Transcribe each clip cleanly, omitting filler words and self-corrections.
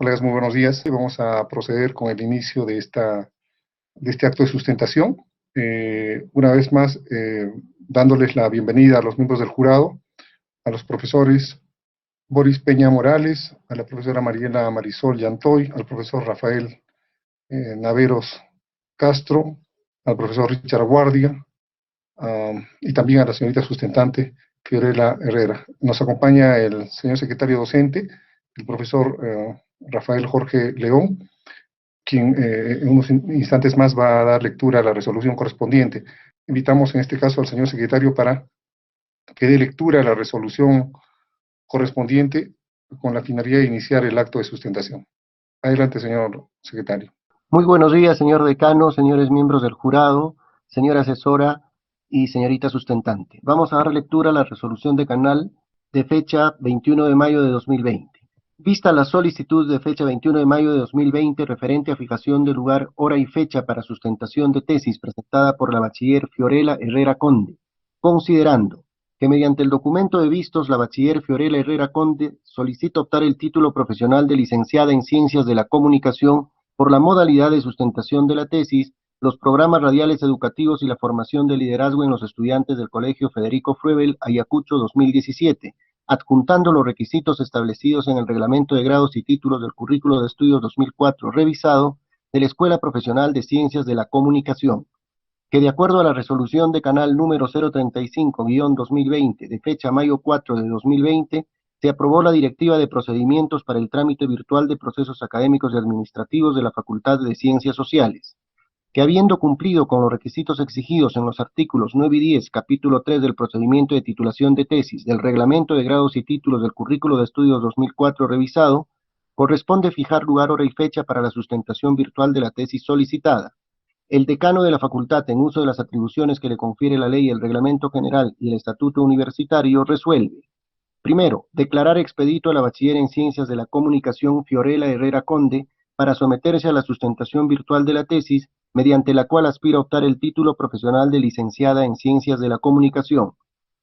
Colegas, muy buenos días. Vamos a proceder con el inicio de este acto de sustentación. Una vez más, dándoles la bienvenida a los miembros del jurado, a los profesores Boris Peña Morales, a la profesora Mariela Marisol Yantoy, al profesor Rafael Naveros Castro, al profesor Richard Guardia, y también a la señorita sustentante Fiorella Herrera. Nos acompaña el señor secretario docente, el profesor Rafael Jorge León, quien en unos instantes más va a dar lectura a la resolución correspondiente. Invitamos en este caso al señor secretario para que dé lectura a la resolución correspondiente con la finalidad de iniciar el acto de sustentación. Adelante, señor secretario. Muy buenos días, señor decano, señores miembros del jurado, señora asesora y señorita sustentante. Vamos a dar lectura a la resolución de canal de fecha 21 de mayo de 2020. Vista la solicitud de fecha 21 de mayo de 2020 referente a fijación de lugar, hora y fecha para sustentación de tesis presentada por la bachiller Fiorella Herrera Conde, considerando que mediante el documento de vistos la bachiller Fiorella Herrera Conde solicita optar el título profesional de licenciada en Ciencias de la Comunicación por la modalidad de sustentación de la tesis, los programas radiales educativos y la formación de liderazgo en los estudiantes del Colegio Federico Froebel, Ayacucho 2017, adjuntando los requisitos establecidos en el Reglamento de Grados y Títulos del Currículo de Estudios 2004 revisado de la Escuela Profesional de Ciencias de la Comunicación, que de acuerdo a la resolución de canal número 035-2020 de fecha mayo 4 de 2020, se aprobó la Directiva de Procedimientos para el Trámite Virtual de Procesos Académicos y Administrativos de la Facultad de Ciencias Sociales, que habiendo cumplido con los requisitos exigidos en los artículos 9 y 10, capítulo 3 del procedimiento de titulación de tesis del Reglamento de Grados y Títulos del Currículo de Estudios 2004 revisado, corresponde fijar lugar, hora y fecha para la sustentación virtual de la tesis solicitada. El decano de la facultad, en uso de las atribuciones que le confiere la ley, el reglamento general y el estatuto universitario, resuelve: primero, declarar expedito a la bachiller en Ciencias de la Comunicación Fiorella Herrera Conde para someterse a la sustentación virtual de la tesis, mediante la cual aspira a optar el título profesional de licenciada en Ciencias de la Comunicación.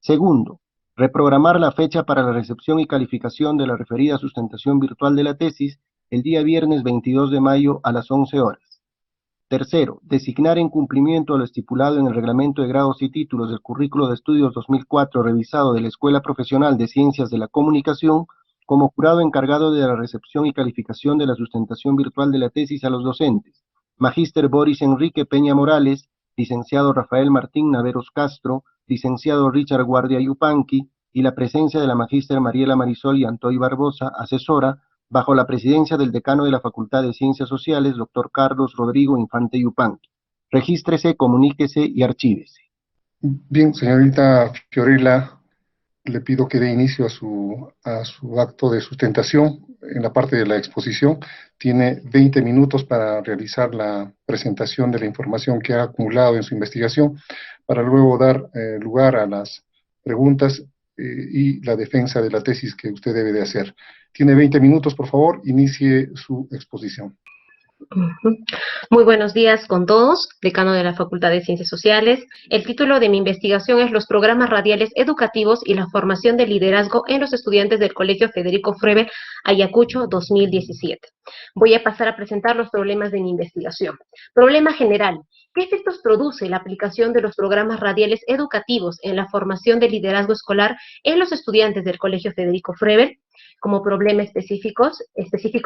Segundo, reprogramar la fecha para la recepción y calificación de la referida sustentación virtual de la tesis el día viernes 22 de mayo a las 11 horas. Tercero, designar en cumplimiento a lo estipulado en el Reglamento de Grados y Títulos del Currículo de Estudios 2004 revisado de la Escuela Profesional de Ciencias de la Comunicación como jurado encargado de la recepción y calificación de la sustentación virtual de la tesis a los docentes: Magíster Boris Enrique Peña Morales, licenciado Rafael Martín Naveros Castro, licenciado Richard Guardia Yupanqui, y la presencia de la Magíster Mariela Marisol Yantoy Barbosa, asesora, bajo la presidencia del decano de la Facultad de Ciencias Sociales, doctor Carlos Rodrigo Infante Yupanqui. Regístrese, comuníquese y archívese. Bien, señorita Fiorella, le pido que dé inicio a su acto de sustentación. En la parte de la exposición tiene 20 minutos para realizar la presentación de la información que ha acumulado en su investigación, para luego dar lugar a las preguntas y la defensa de la tesis que usted debe de hacer. Tiene 20 minutos, por favor, inicie su exposición. Muy buenos días con todos, decano de la Facultad de Ciencias Sociales. El título de mi investigación es Los programas radiales educativos y la formación de liderazgo en los estudiantes del Colegio Federico Froebel, Ayacucho 2017. Voy a pasar a presentar los problemas de mi investigación. Problema general: ¿qué efectos produce la aplicación de los programas radiales educativos en la formación de liderazgo escolar en los estudiantes del Colegio Federico Froebel? Como problema específico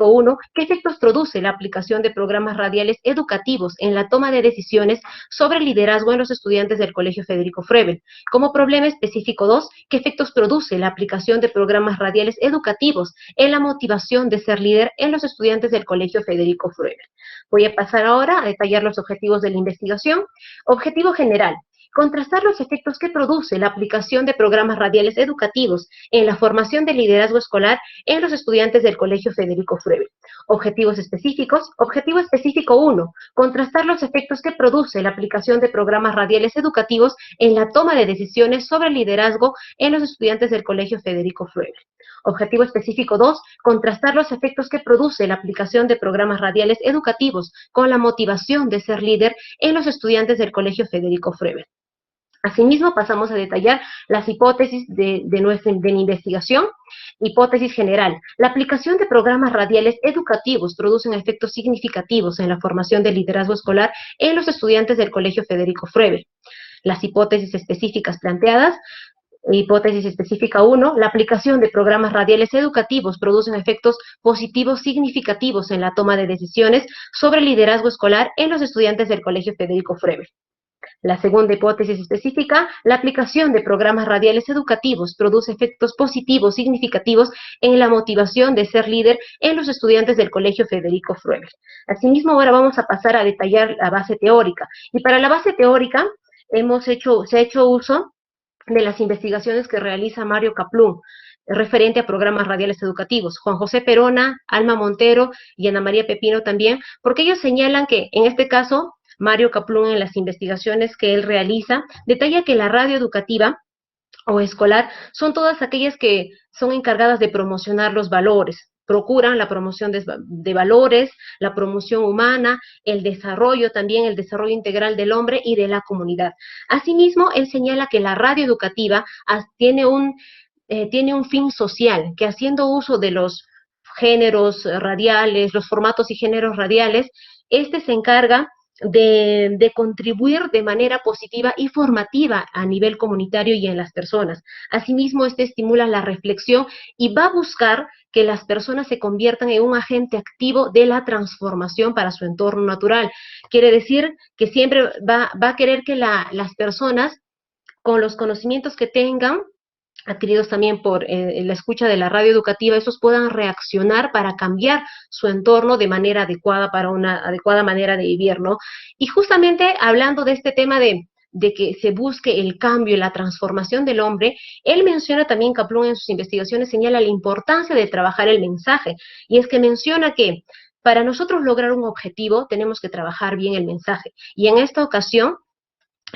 1, ¿qué efectos produce la aplicación de programas radiales educativos en la toma de decisiones sobre liderazgo en los estudiantes del Colegio Federico Froebel? Como problema específico 2, ¿qué efectos produce la aplicación de programas radiales educativos en la motivación de ser líder en los estudiantes del Colegio Federico Froebel? Voy a pasar ahora a detallar los objetivos de la investigación. Objetivo general: contrastar los efectos que produce la aplicación de programas radiales educativos en la formación de liderazgo escolar en los estudiantes del Colegio Federico Froebel. Objetivos específicos. Objetivo específico 1, contrastar los efectos que produce la aplicación de programas radiales educativos en la toma de decisiones sobre liderazgo en los estudiantes del Colegio Federico Froebel. Objetivo específico 2, contrastar los efectos que produce la aplicación de programas radiales educativos con la motivación de ser líder en los estudiantes del Colegio Federico Froebel. Asimismo, pasamos a detallar las hipótesis de la investigación. Hipótesis general. La aplicación de programas radiales educativos producen efectos significativos en la formación del liderazgo escolar en los estudiantes del Colegio Federico Froebel. Las hipótesis específicas planteadas. Hipótesis específica 1. La aplicación de programas radiales educativos producen efectos positivos significativos en la toma de decisiones sobre el liderazgo escolar en los estudiantes del Colegio Federico Froebel. La segunda hipótesis específica, la aplicación de programas radiales educativos produce efectos positivos significativos en la motivación de ser líder en los estudiantes del Colegio Federico Froebel. Asimismo, ahora vamos a pasar a detallar la base teórica. Y para la base teórica, se ha hecho uso de las investigaciones que realiza Mario Kaplún, referente a programas radiales educativos, Juan José Perona, Alma Montero y Ana María Pepino también, porque ellos señalan que, en este caso, Mario Kaplún, en las investigaciones que él realiza, detalla que la radio educativa o escolar son todas aquellas que son encargadas de promocionar los valores, procuran la promoción de valores, la promoción humana, el desarrollo también, el desarrollo integral del hombre y de la comunidad. Asimismo, él señala que la radio educativa tiene un fin social, que haciendo uso de los géneros radiales, los formatos y géneros radiales, se encarga de contribuir de manera positiva y formativa a nivel comunitario y en las personas. Asimismo, estimula la reflexión y va a buscar que las personas se conviertan en un agente activo de la transformación para su entorno natural. Quiere decir que siempre va a querer que las personas, con los conocimientos que tengan, adquiridos también por la escucha de la radio educativa, esos puedan reaccionar para cambiar su entorno de manera adecuada, para una adecuada manera de vivir, ¿no? Y justamente hablando de este tema de que se busque el cambio y la transformación del hombre, él menciona también, Kaplún en sus investigaciones señala la importancia de trabajar el mensaje, y es que menciona que para nosotros lograr un objetivo tenemos que trabajar bien el mensaje, y en esta ocasión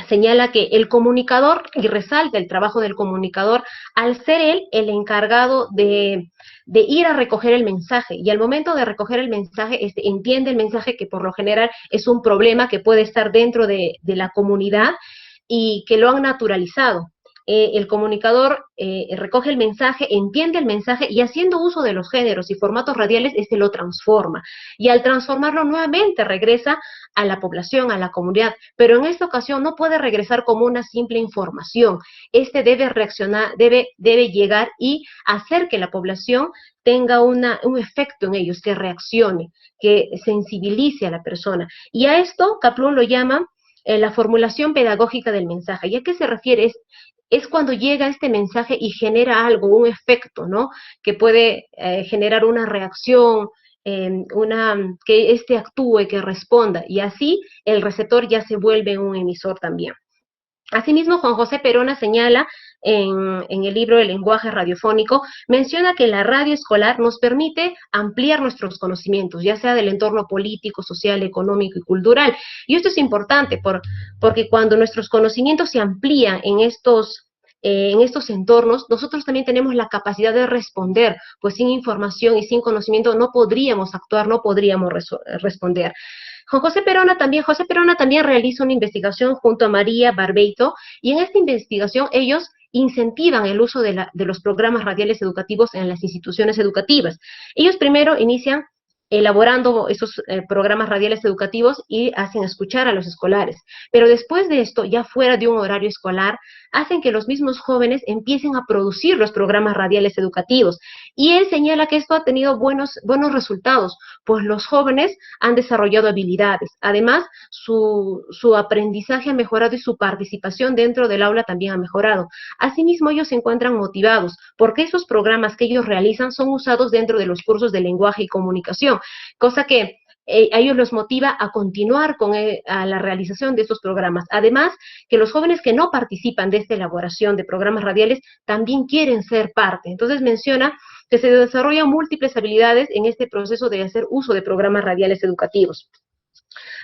señala que el comunicador, y resalta el trabajo del comunicador, al ser él el encargado de ir a recoger el mensaje, y al momento de recoger el mensaje, entiende el mensaje que por lo general es un problema que puede estar dentro de la comunidad y que lo han naturalizado. El comunicador recoge el mensaje, entiende el mensaje y haciendo uso de los géneros y formatos radiales, lo transforma. Y al transformarlo nuevamente regresa a la población, a la comunidad, pero en esta ocasión no puede regresar como una simple información. Debe reaccionar, debe llegar y hacer que la población tenga un efecto en ellos, que reaccione, que sensibilice a la persona. Y a esto Kaplún lo llama la formulación pedagógica del mensaje. ¿Y a qué se refiere? Es cuando llega este mensaje y genera algo, un efecto, ¿no? Que puede generar una reacción, que actúe, que responda, y así el receptor ya se vuelve un emisor también. Asimismo, Juan José Perona señala en el libro El lenguaje radiofónico, menciona que la radio escolar nos permite ampliar nuestros conocimientos, ya sea del entorno político, social, económico y cultural. Y esto es importante porque cuando nuestros conocimientos se amplían en estos entornos, nosotros también tenemos la capacidad de responder, pues sin información y sin conocimiento no podríamos actuar, no podríamos responder. José Perona también realiza una investigación junto a María Barbeito, y en esta investigación ellos incentivan el uso de los programas radiales educativos en las instituciones educativas. Ellos primero inician elaborando esos programas radiales educativos y hacen escuchar a los escolares. Pero después de esto, ya fuera de un horario escolar, hacen que los mismos jóvenes empiecen a producir los programas radiales educativos. Y él señala que esto ha tenido buenos resultados, pues los jóvenes han desarrollado habilidades. Además, su aprendizaje ha mejorado y su participación dentro del aula también ha mejorado. Asimismo, ellos se encuentran motivados porque esos programas que ellos realizan son usados dentro de los cursos de lenguaje y comunicación, cosa que a ellos los motiva a continuar con la realización de estos programas. Además, que los jóvenes que no participan de esta elaboración de programas radiales también quieren ser parte. Entonces menciona que se desarrollan múltiples habilidades en este proceso de hacer uso de programas radiales educativos.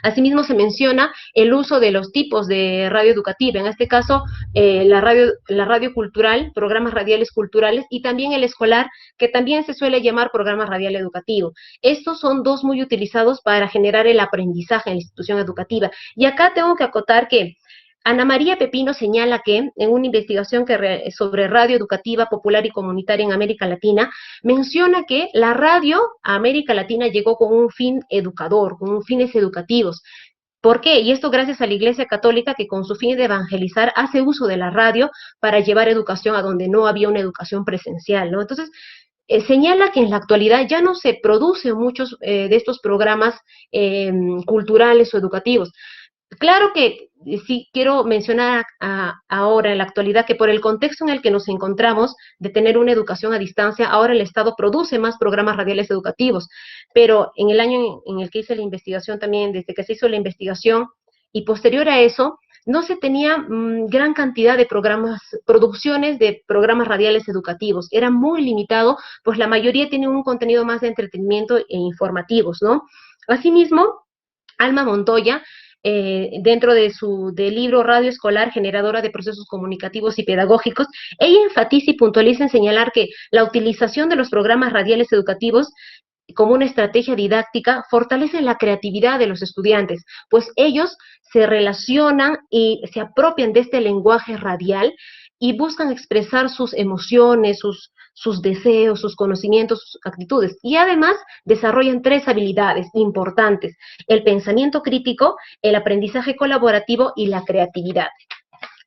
Asimismo, se menciona el uso de los tipos de radio educativa, en este caso la radio cultural, programas radiales culturales, y también el escolar, que también se suele llamar programa radial educativo. Estos son dos muy utilizados para generar el aprendizaje en la institución educativa. Y acá tengo que acotar que Ana María Pepino señala que en una investigación sobre radio educativa, popular y comunitaria en América Latina, menciona que la radio a América Latina llegó con un fin educador, con fines educativos. ¿Por qué? Y esto gracias a la Iglesia Católica, que con su fin de evangelizar hace uso de la radio para llevar educación a donde no había una educación presencial, ¿no? Entonces, señala que en la actualidad ya no se producen muchos de estos programas culturales o educativos. Claro que sí quiero mencionar ahora en la actualidad que por el contexto en el que nos encontramos de tener una educación a distancia, ahora el Estado produce más programas radiales educativos, pero en el año en el que hice la investigación también, desde que se hizo la investigación y posterior a eso, no se tenía gran cantidad de programas, producciones de programas radiales educativos, era muy limitado, pues la mayoría tienen un contenido más de entretenimiento e informativos, ¿no? Asimismo, Alma Montoya, dentro del libro Radio Escolar, generadora de procesos comunicativos y pedagógicos, ella enfatiza y puntualiza en señalar que la utilización de los programas radiales educativos como una estrategia didáctica fortalece la creatividad de los estudiantes, pues ellos se relacionan y se apropian de este lenguaje radial y buscan expresar sus emociones, sus deseos, sus conocimientos, sus actitudes. Y además desarrollan 3 habilidades importantes: el pensamiento crítico, el aprendizaje colaborativo y la creatividad.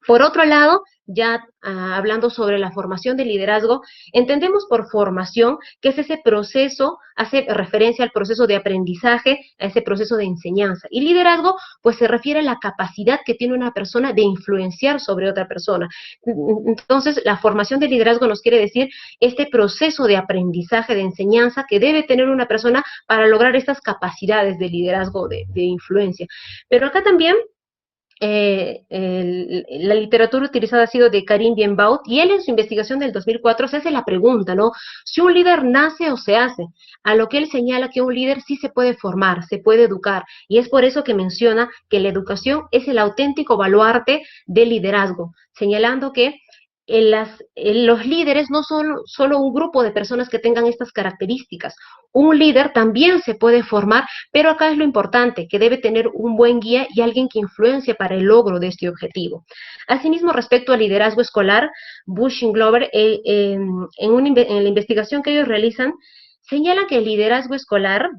Por otro lado, ya hablando sobre la formación de liderazgo, entendemos por formación que es ese proceso, hace referencia al proceso de aprendizaje, a ese proceso de enseñanza. Y liderazgo, pues se refiere a la capacidad que tiene una persona de influenciar sobre otra persona. Entonces, la formación de liderazgo nos quiere decir este proceso de aprendizaje, de enseñanza que debe tener una persona para lograr estas capacidades de liderazgo, de influencia. Pero acá también la literatura utilizada ha sido de Karim Bienbaut, y él en su investigación del 2004 se hace la pregunta, ¿no? Si un líder nace o se hace, a lo que él señala que un líder sí se puede formar, se puede educar, y es por eso que menciona que la educación es el auténtico baluarte del liderazgo, señalando que los líderes no son solo un grupo de personas que tengan estas características. Un líder también se puede formar, pero acá es lo importante, que debe tener un buen guía y alguien que influencie para el logro de este objetivo. Asimismo, respecto al liderazgo escolar, Bush y Glover, en la investigación que ellos realizan, señalan que el liderazgo escolar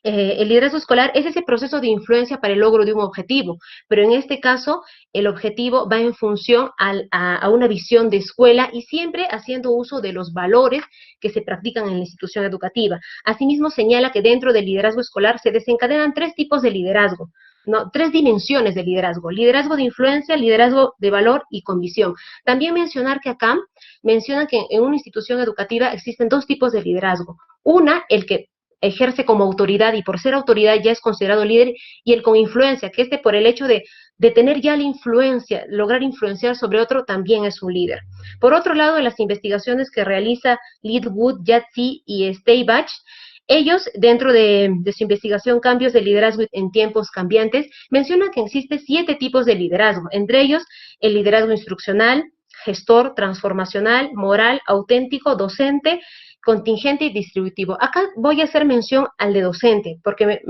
es ese proceso de influencia para el logro de un objetivo, pero en este caso el objetivo va en función a una visión de escuela y siempre haciendo uso de los valores que se practican en la institución educativa. Asimismo, señala que dentro del liderazgo escolar se desencadenan 3 tipos de liderazgo, ¿no? 3 dimensiones de liderazgo: liderazgo de influencia, liderazgo de valor y con visión. También mencionar que acá mencionan que en una institución educativa existen 2 tipos de liderazgo. Una, el que ejerce como autoridad y por ser autoridad ya es considerado líder, y el con influencia, que por el hecho de tener ya la influencia, lograr influenciar sobre otro, también es un líder. Por otro lado, en las investigaciones que realiza Leadwood, Yatsi y Steibach, ellos, dentro de su investigación Cambios de liderazgo en tiempos cambiantes, mencionan que existen 7 tipos de liderazgo, entre ellos el liderazgo instruccional, gestor, transformacional, moral, auténtico, docente, contingente y distributivo. Acá voy a hacer mención al de docente, porque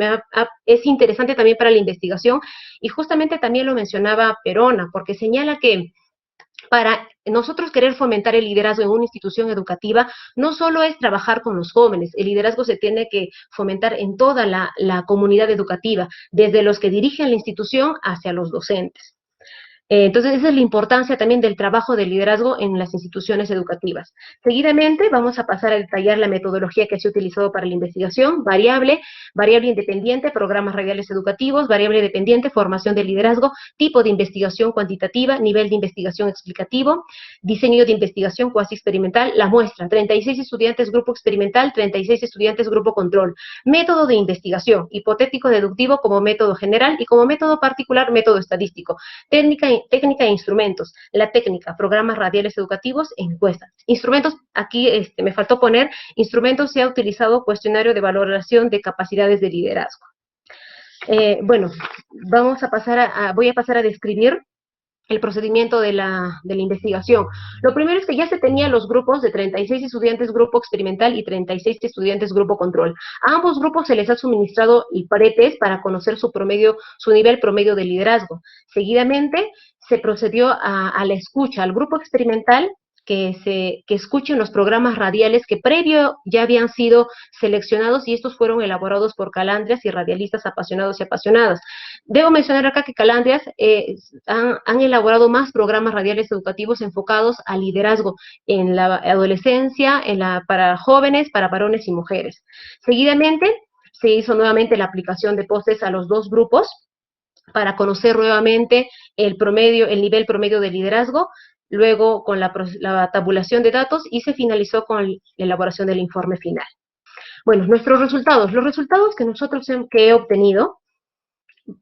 es interesante también para la investigación, y justamente también lo mencionaba Perona, porque señala que para nosotros querer fomentar el liderazgo en una institución educativa, no solo es trabajar con los jóvenes, el liderazgo se tiene que fomentar en toda la comunidad educativa, desde los que dirigen la institución hacia los docentes. Entonces, esa es la importancia también del trabajo de liderazgo en las instituciones educativas. Seguidamente, vamos a pasar a detallar la metodología que se ha utilizado para la investigación: variable independiente, programas radiales educativos; variable dependiente, formación de liderazgo; tipo de investigación cuantitativa; nivel de investigación explicativo; diseño de investigación cuasi experimental; la muestra: 36 estudiantes grupo experimental, 36 estudiantes grupo control; método de investigación: hipotético deductivo como método general, y como método particular, método estadístico; técnica e instrumentos: la técnica, programas radiales educativos, encuestas. Instrumentos, aquí me faltó poner, instrumentos: se ha utilizado cuestionario de valoración de capacidades de liderazgo. Bueno, voy a pasar a describir el procedimiento de la investigación. Lo primero es que ya se tenían los grupos de 36 estudiantes grupo experimental y 36 estudiantes grupo control. A ambos grupos se les ha suministrado el pretest para conocer su nivel promedio de liderazgo. Seguidamente se procedió a la escucha al grupo experimental, que escuchen los programas radiales que previo ya habían sido seleccionados, y estos fueron elaborados por Calandrias y radialistas apasionados y apasionadas. Debo mencionar acá que Calandrias han elaborado más programas radiales educativos enfocados al liderazgo en la adolescencia, para jóvenes, para varones y mujeres. Seguidamente se hizo nuevamente la aplicación de postes a los dos grupos para conocer nuevamente el nivel promedio de liderazgo, luego con la tabulación de datos, y se finalizó con la elaboración del informe final. Bueno, los resultados que he obtenido,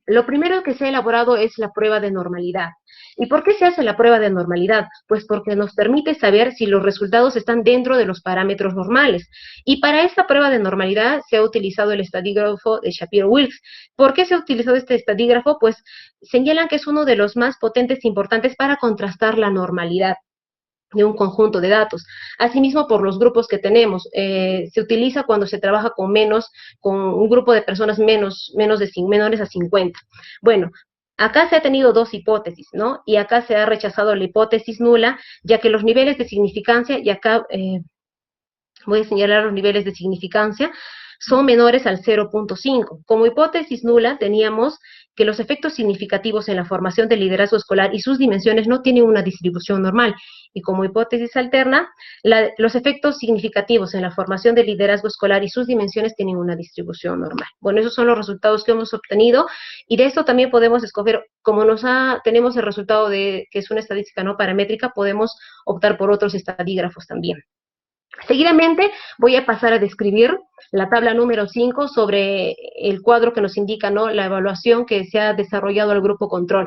lo primero que se ha elaborado es la prueba de normalidad. ¿Y por qué se hace la prueba de normalidad? Pues porque nos permite saber si los resultados están dentro de los parámetros normales. Y para esta prueba de normalidad se ha utilizado el estadígrafo de Shapiro-Wilks. ¿Por qué se ha utilizado este estadígrafo? Pues señalan que es uno de los más potentes e importantes para contrastar la normalidad de un conjunto de datos. Asimismo, por los grupos que tenemos, se utiliza cuando se trabaja con un grupo de personas menores a 50. Bueno, acá se ha tenido dos hipótesis, ¿no? Y acá se ha rechazado la hipótesis nula, ya que los niveles de significancia, y acá voy a señalar los niveles de significancia, son menores al 0.5. Como hipótesis nula teníamos que los efectos significativos en la formación del liderazgo escolar y sus dimensiones no tienen una distribución normal. Y como hipótesis alterna, los efectos significativos en la formación del liderazgo escolar y sus dimensiones tienen una distribución normal. Bueno, esos son los resultados que hemos obtenido, y de esto también podemos escoger, como tenemos el resultado que es una estadística no paramétrica, podemos optar por otros estadígrafos también. Seguidamente voy a pasar a describir la tabla número 5 sobre el cuadro que nos indica, ¿no?, la evaluación que se ha desarrollado al grupo control.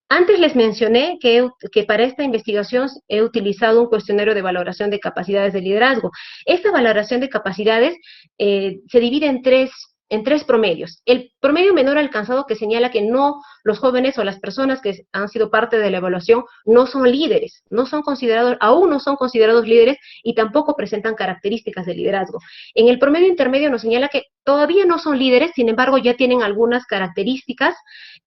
Antes les mencioné que para esta investigación he utilizado un cuestionario de valoración de capacidades de liderazgo. Esta valoración de capacidades se divide en tres promedios. El promedio menor alcanzado, que señala que los jóvenes o las personas que han sido parte de la evaluación no son líderes, aún no son considerados líderes, y tampoco presentan características de liderazgo. En el promedio intermedio nos señala que todavía no son líderes, sin embargo ya tienen algunas características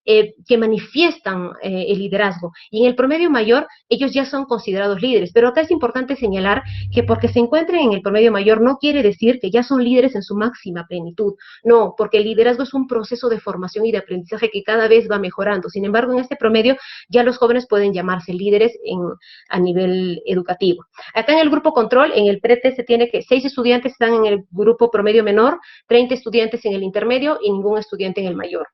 que manifiestan el liderazgo. Y en el promedio mayor, ellos ya son considerados líderes. Pero acá es importante señalar que porque se encuentren en el promedio mayor no quiere decir que ya son líderes en su máxima plenitud. No, porque el liderazgo es un proceso de formación y de aprendizaje que cada vez va mejorando. Sin embargo, en este promedio ya los jóvenes pueden llamarse líderes a nivel educativo. Acá en el grupo control, en el pretest se tiene que 6 estudiantes están en el grupo promedio menor, 30 estudiantes en el intermedio y ningún estudiante en el mayor.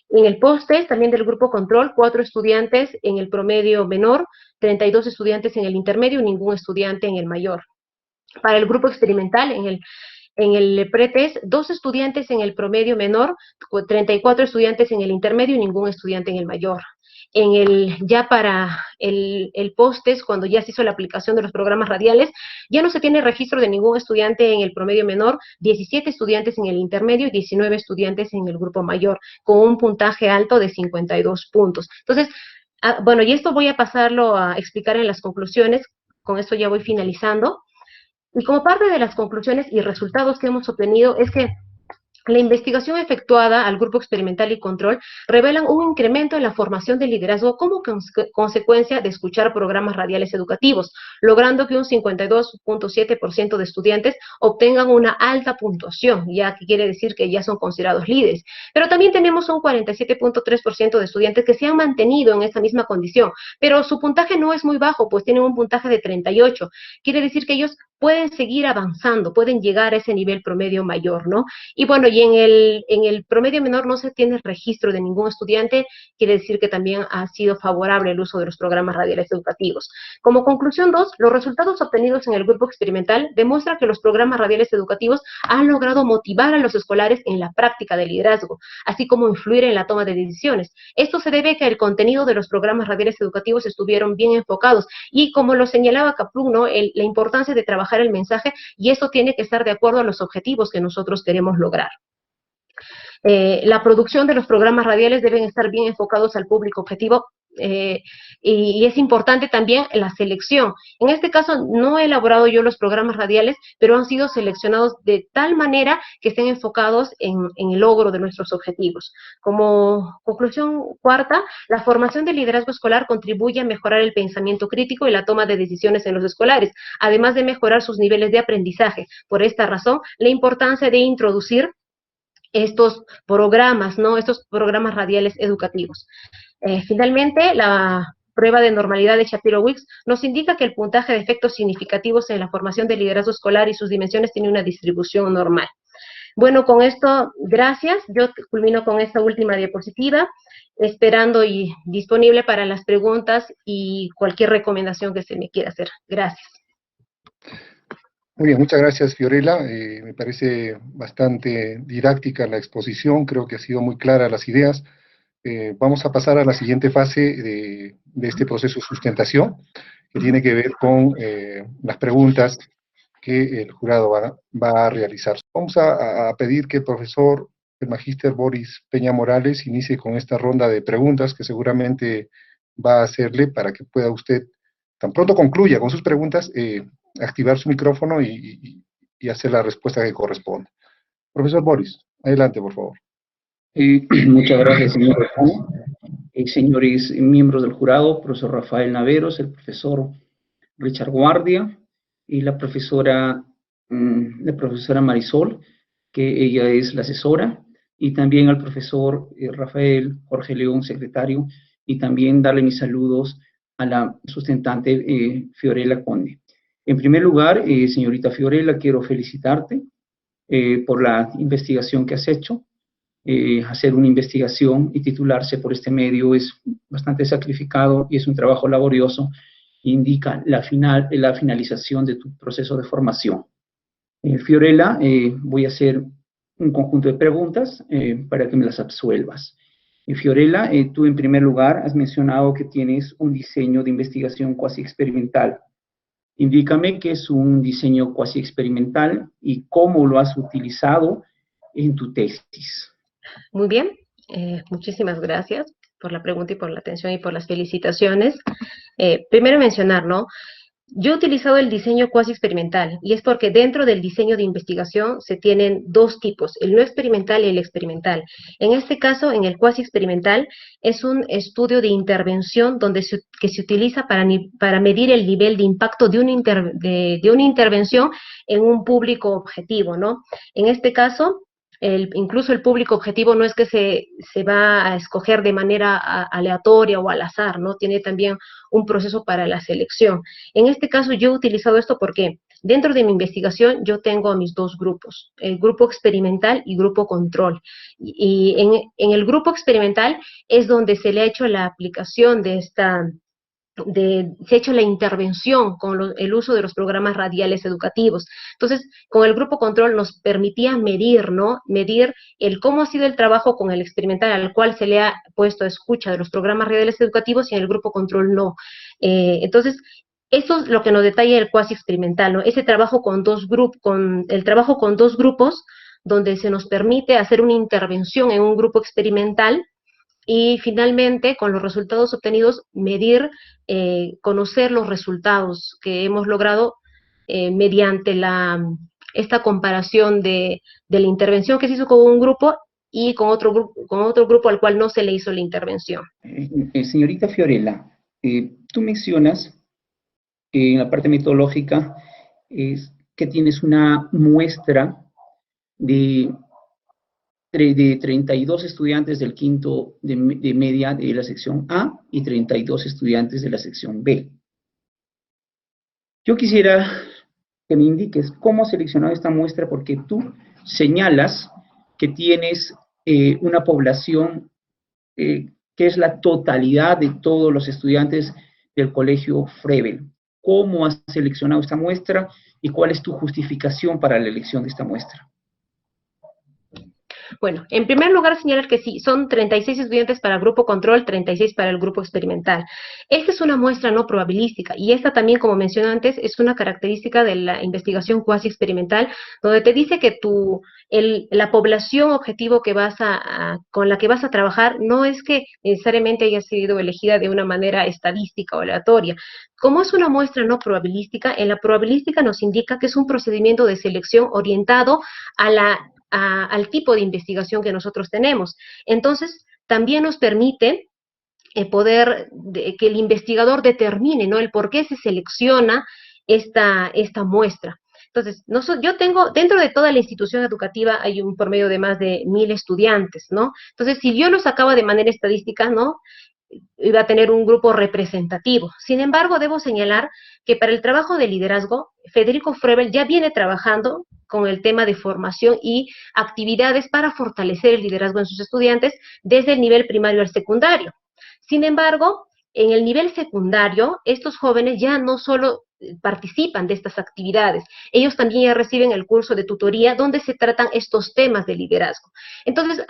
En el posttest, también del grupo control, 4 estudiantes en el promedio menor, 32 estudiantes en el intermedio y ningún estudiante en el mayor. Para el grupo experimental, en el pretest, 2 estudiantes en el promedio menor, 34 estudiantes en el intermedio y ningún estudiante en el mayor. Ya para el posttest, cuando ya se hizo la aplicación de los programas radiales, ya no se tiene registro de ningún estudiante en el promedio menor, 17 estudiantes en el intermedio y 19 estudiantes en el grupo mayor, con un puntaje alto de 52 puntos. Entonces, bueno, y esto voy a pasarlo a explicar en las conclusiones, con esto ya voy finalizando. Y como parte de las conclusiones y resultados que hemos obtenido es que la investigación efectuada al grupo experimental y control revelan un incremento en la formación del liderazgo como consecuencia de escuchar programas radiales educativos, logrando que un 52.7% de estudiantes obtengan una alta puntuación, ya que quiere decir que ya son considerados líderes. Pero también tenemos un 47.3% de estudiantes que se han mantenido en esta misma condición, pero su puntaje no es muy bajo, pues tienen un puntaje de 38. Quiere decir que ellos pueden seguir avanzando, pueden llegar a ese nivel promedio mayor, ¿no? Y bueno, y en el promedio menor no se tiene registro de ningún estudiante, quiere decir que también ha sido favorable el uso de los programas radiales educativos. Como conclusión 2, los resultados obtenidos en el grupo experimental demuestran que los programas radiales educativos han logrado motivar a los escolares en la práctica del liderazgo, así como influir en la toma de decisiones. Esto se debe a que el contenido de los programas radiales educativos estuvieron bien enfocados, y como lo señalaba Kaplun, ¿no?, la importancia de trabajar el mensaje, y eso tiene que estar de acuerdo a los objetivos que nosotros queremos lograr. La producción de los programas radiales deben estar bien enfocados al público objetivo, y es importante también la selección. En este caso no he elaborado yo los programas radiales, pero han sido seleccionados de tal manera que estén enfocados en el logro de nuestros objetivos. Como conclusión cuarta, la formación del liderazgo escolar contribuye a mejorar el pensamiento crítico y la toma de decisiones en los escolares, además de mejorar sus niveles de aprendizaje. Por esta razón, la importancia de introducir estos programas, ¿no? Estos programas radiales educativos. Finalmente, la prueba de normalidad de Shapiro-Wilks nos indica que el puntaje de efectos significativos en la formación del liderazgo escolar y sus dimensiones tiene una distribución normal. Bueno, con esto, gracias. Yo culmino con esta última diapositiva, esperando y disponible para las preguntas y cualquier recomendación que se me quiera hacer. Gracias. Muy bien, muchas gracias, Fiorella. Me parece bastante didáctica la exposición, creo que ha sido muy clara las ideas. Vamos a pasar a la siguiente fase de este proceso de sustentación, que tiene que ver con las preguntas que el jurado va a realizar. Vamos a pedir que el profesor, el magíster Boris Peña Morales, inicie con esta ronda de preguntas que seguramente va a hacerle para que pueda usted, tan pronto concluya con sus preguntas, activar su micrófono y hacer la respuesta que corresponde. Profesor Boris, adelante, por favor. Muchas gracias, señor Recano. Señores miembros del jurado, profesor Rafael Naveros, el profesor Richard Guardia y la profesora Marisol, que ella es la asesora, y también al profesor Rafael Jorge León, secretario, y también darle mis saludos a la sustentante Fiorella Conde. En primer lugar, señorita Fiorella, quiero felicitarte por la investigación que has hecho. Hacer una investigación y titularse por este medio es bastante sacrificado y es un trabajo laborioso, indica la finalización de tu proceso de formación. Fiorella, voy a hacer un conjunto de preguntas para que me las absuelvas. Fiorella, tú en primer lugar has mencionado que tienes un diseño de investigación cuasi experimental. Indícame qué es un diseño cuasi experimental y cómo lo has utilizado en tu tesis. Muy bien, muchísimas gracias por la pregunta y por la atención y por las felicitaciones. Primero mencionar, ¿no? Yo he utilizado el diseño cuasi experimental y es porque dentro del diseño de investigación se tienen dos tipos, el no experimental y el experimental. En este caso, en el cuasi experimental, es un estudio de intervención que se utiliza para medir el nivel de impacto de una intervención en un público objetivo, ¿no? En este caso, incluso el público objetivo no es que se va a escoger de manera aleatoria o al azar, ¿no? Tiene también un proceso para la selección. En este caso yo he utilizado esto porque dentro de mi investigación yo tengo a mis dos grupos, el grupo experimental y grupo control. Y en el grupo experimental es donde se le ha hecho la aplicación se ha hecho la intervención con el uso de los programas radiales educativos. Entonces, con el grupo control nos permitía medir, ¿no? Medir cómo ha sido el trabajo con el experimental, al cual se le ha puesto a escucha de los programas radiales educativos y en el grupo control no. Entonces, eso es lo que nos detalla el cuasi experimental, ¿no? Ese trabajo el trabajo con dos grupos, donde se nos permite hacer una intervención en un grupo experimental y finalmente, con los resultados obtenidos, medir, conocer los resultados que hemos logrado mediante esta comparación de la intervención que se hizo con un grupo y con otro grupo al cual no se le hizo la intervención. Señorita Fiorella, tú mencionas en la parte metodológica que tienes una muestra de 32 estudiantes del quinto de media de la sección A y 32 estudiantes de la sección B. Yo quisiera que me indiques cómo has seleccionado esta muestra, porque tú señalas que tienes una población que es la totalidad de todos los estudiantes del colegio Frebel. ¿Cómo has seleccionado esta muestra y cuál es tu justificación para la elección de esta muestra? Bueno, en primer lugar señalar que sí, son 36 estudiantes para el grupo control, 36 para el grupo experimental. Esta es una muestra no probabilística y esta también, como mencioné antes, es una característica de la investigación cuasi experimental, donde te dice que la población objetivo que con la que vas a trabajar no es que necesariamente haya sido elegida de una manera estadística o aleatoria. Como es una muestra no probabilística, en la probabilística nos indica que es un procedimiento de selección orientado al tipo de investigación que nosotros tenemos. Entonces, también nos permite que el investigador determine, ¿no?, el por qué se selecciona esta muestra. Entonces, yo tengo, dentro de toda la institución educativa hay un promedio de más de 1000 estudiantes, ¿no? Entonces, si yo los sacaba de manera estadística, ¿no?, iba a tener un grupo representativo. Sin embargo, debo señalar que para el trabajo de liderazgo, Federico Froebel ya viene trabajando con el tema de formación y actividades para fortalecer el liderazgo en sus estudiantes desde el nivel primario al secundario. Sin embargo, en el nivel secundario, estos jóvenes ya no solo participan de estas actividades, ellos también ya reciben el curso de tutoría donde se tratan estos temas de liderazgo. Entonces,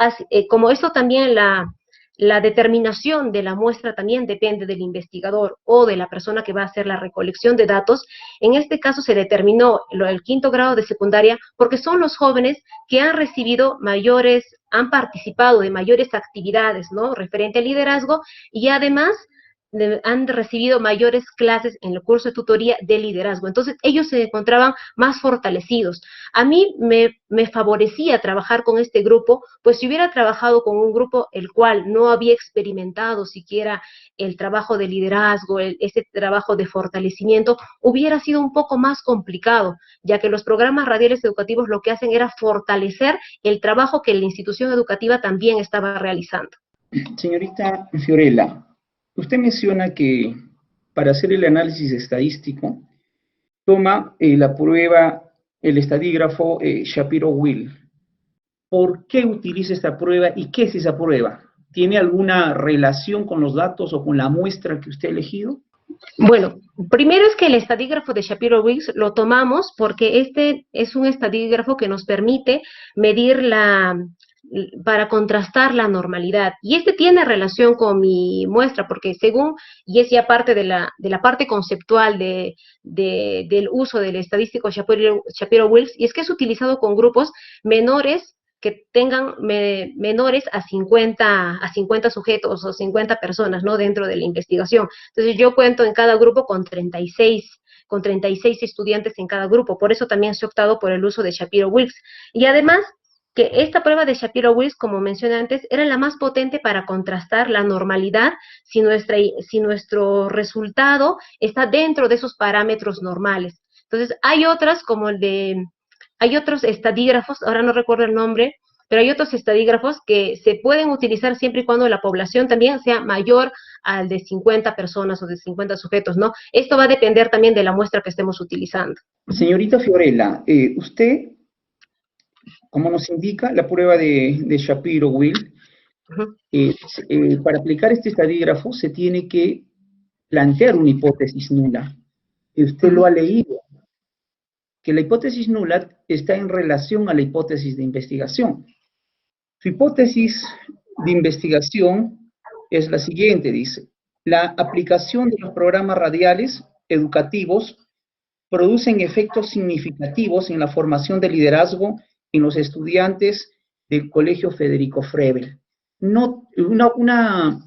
como esto también la determinación de la muestra también depende del investigador o de la persona que va a hacer la recolección de datos. En este caso se determinó el 5º grado de secundaria porque son los jóvenes que han recibido han participado de mayores actividades, ¿no?, referente al liderazgo, y además han recibido mayores clases en el curso de tutoría de liderazgo. Entonces, ellos se encontraban más fortalecidos. A mí me favorecía trabajar con este grupo, pues si hubiera trabajado con un grupo el cual no había experimentado siquiera el trabajo de liderazgo, ese trabajo de fortalecimiento, hubiera sido un poco más complicado, ya que los programas radiales educativos lo que hacen era fortalecer el trabajo que la institución educativa también estaba realizando. Señorita Fiorella, usted menciona que para hacer el análisis estadístico toma la prueba, el estadígrafo Shapiro-Wilk. ¿Por qué utiliza esta prueba y qué es esa prueba? ¿Tiene alguna relación con los datos o con la muestra que usted ha elegido? Bueno, primero es que el estadígrafo de Shapiro-Wilk lo tomamos porque este es un estadígrafo que nos permite medir para contrastar la normalidad. Y este tiene relación con mi muestra, porque y es ya parte de la parte conceptual del uso del estadístico Shapiro-Wilk, y es que es utilizado con grupos menores que tengan menores a 50 sujetos o 50 personas, ¿no?, dentro de la investigación. Entonces yo cuento en cada grupo con 36 estudiantes en cada grupo, por eso también se ha optado por el uso de Shapiro-Wilk. Y además, que esta prueba de Shapiro-Wilk, como mencioné antes, era la más potente para contrastar la normalidad si nuestro resultado está dentro de esos parámetros normales. Entonces, hay otros estadígrafos, ahora no recuerdo el nombre, pero hay otros estadígrafos que se pueden utilizar siempre y cuando la población también sea mayor al de 50 personas o de 50 sujetos, ¿no? Esto va a depender también de la muestra que estemos utilizando. Señorita Fiorella, usted, como nos indica la prueba de Shapiro-Wilk, para aplicar este estadígrafo se tiene que plantear una hipótesis nula. Usted lo ha leído, que la hipótesis nula está en relación a la hipótesis de investigación. Su hipótesis de investigación es la siguiente, dice: la aplicación de los programas radiales educativos producen efectos significativos en la formación de liderazgo en los estudiantes del Colegio Federico Froebel. Una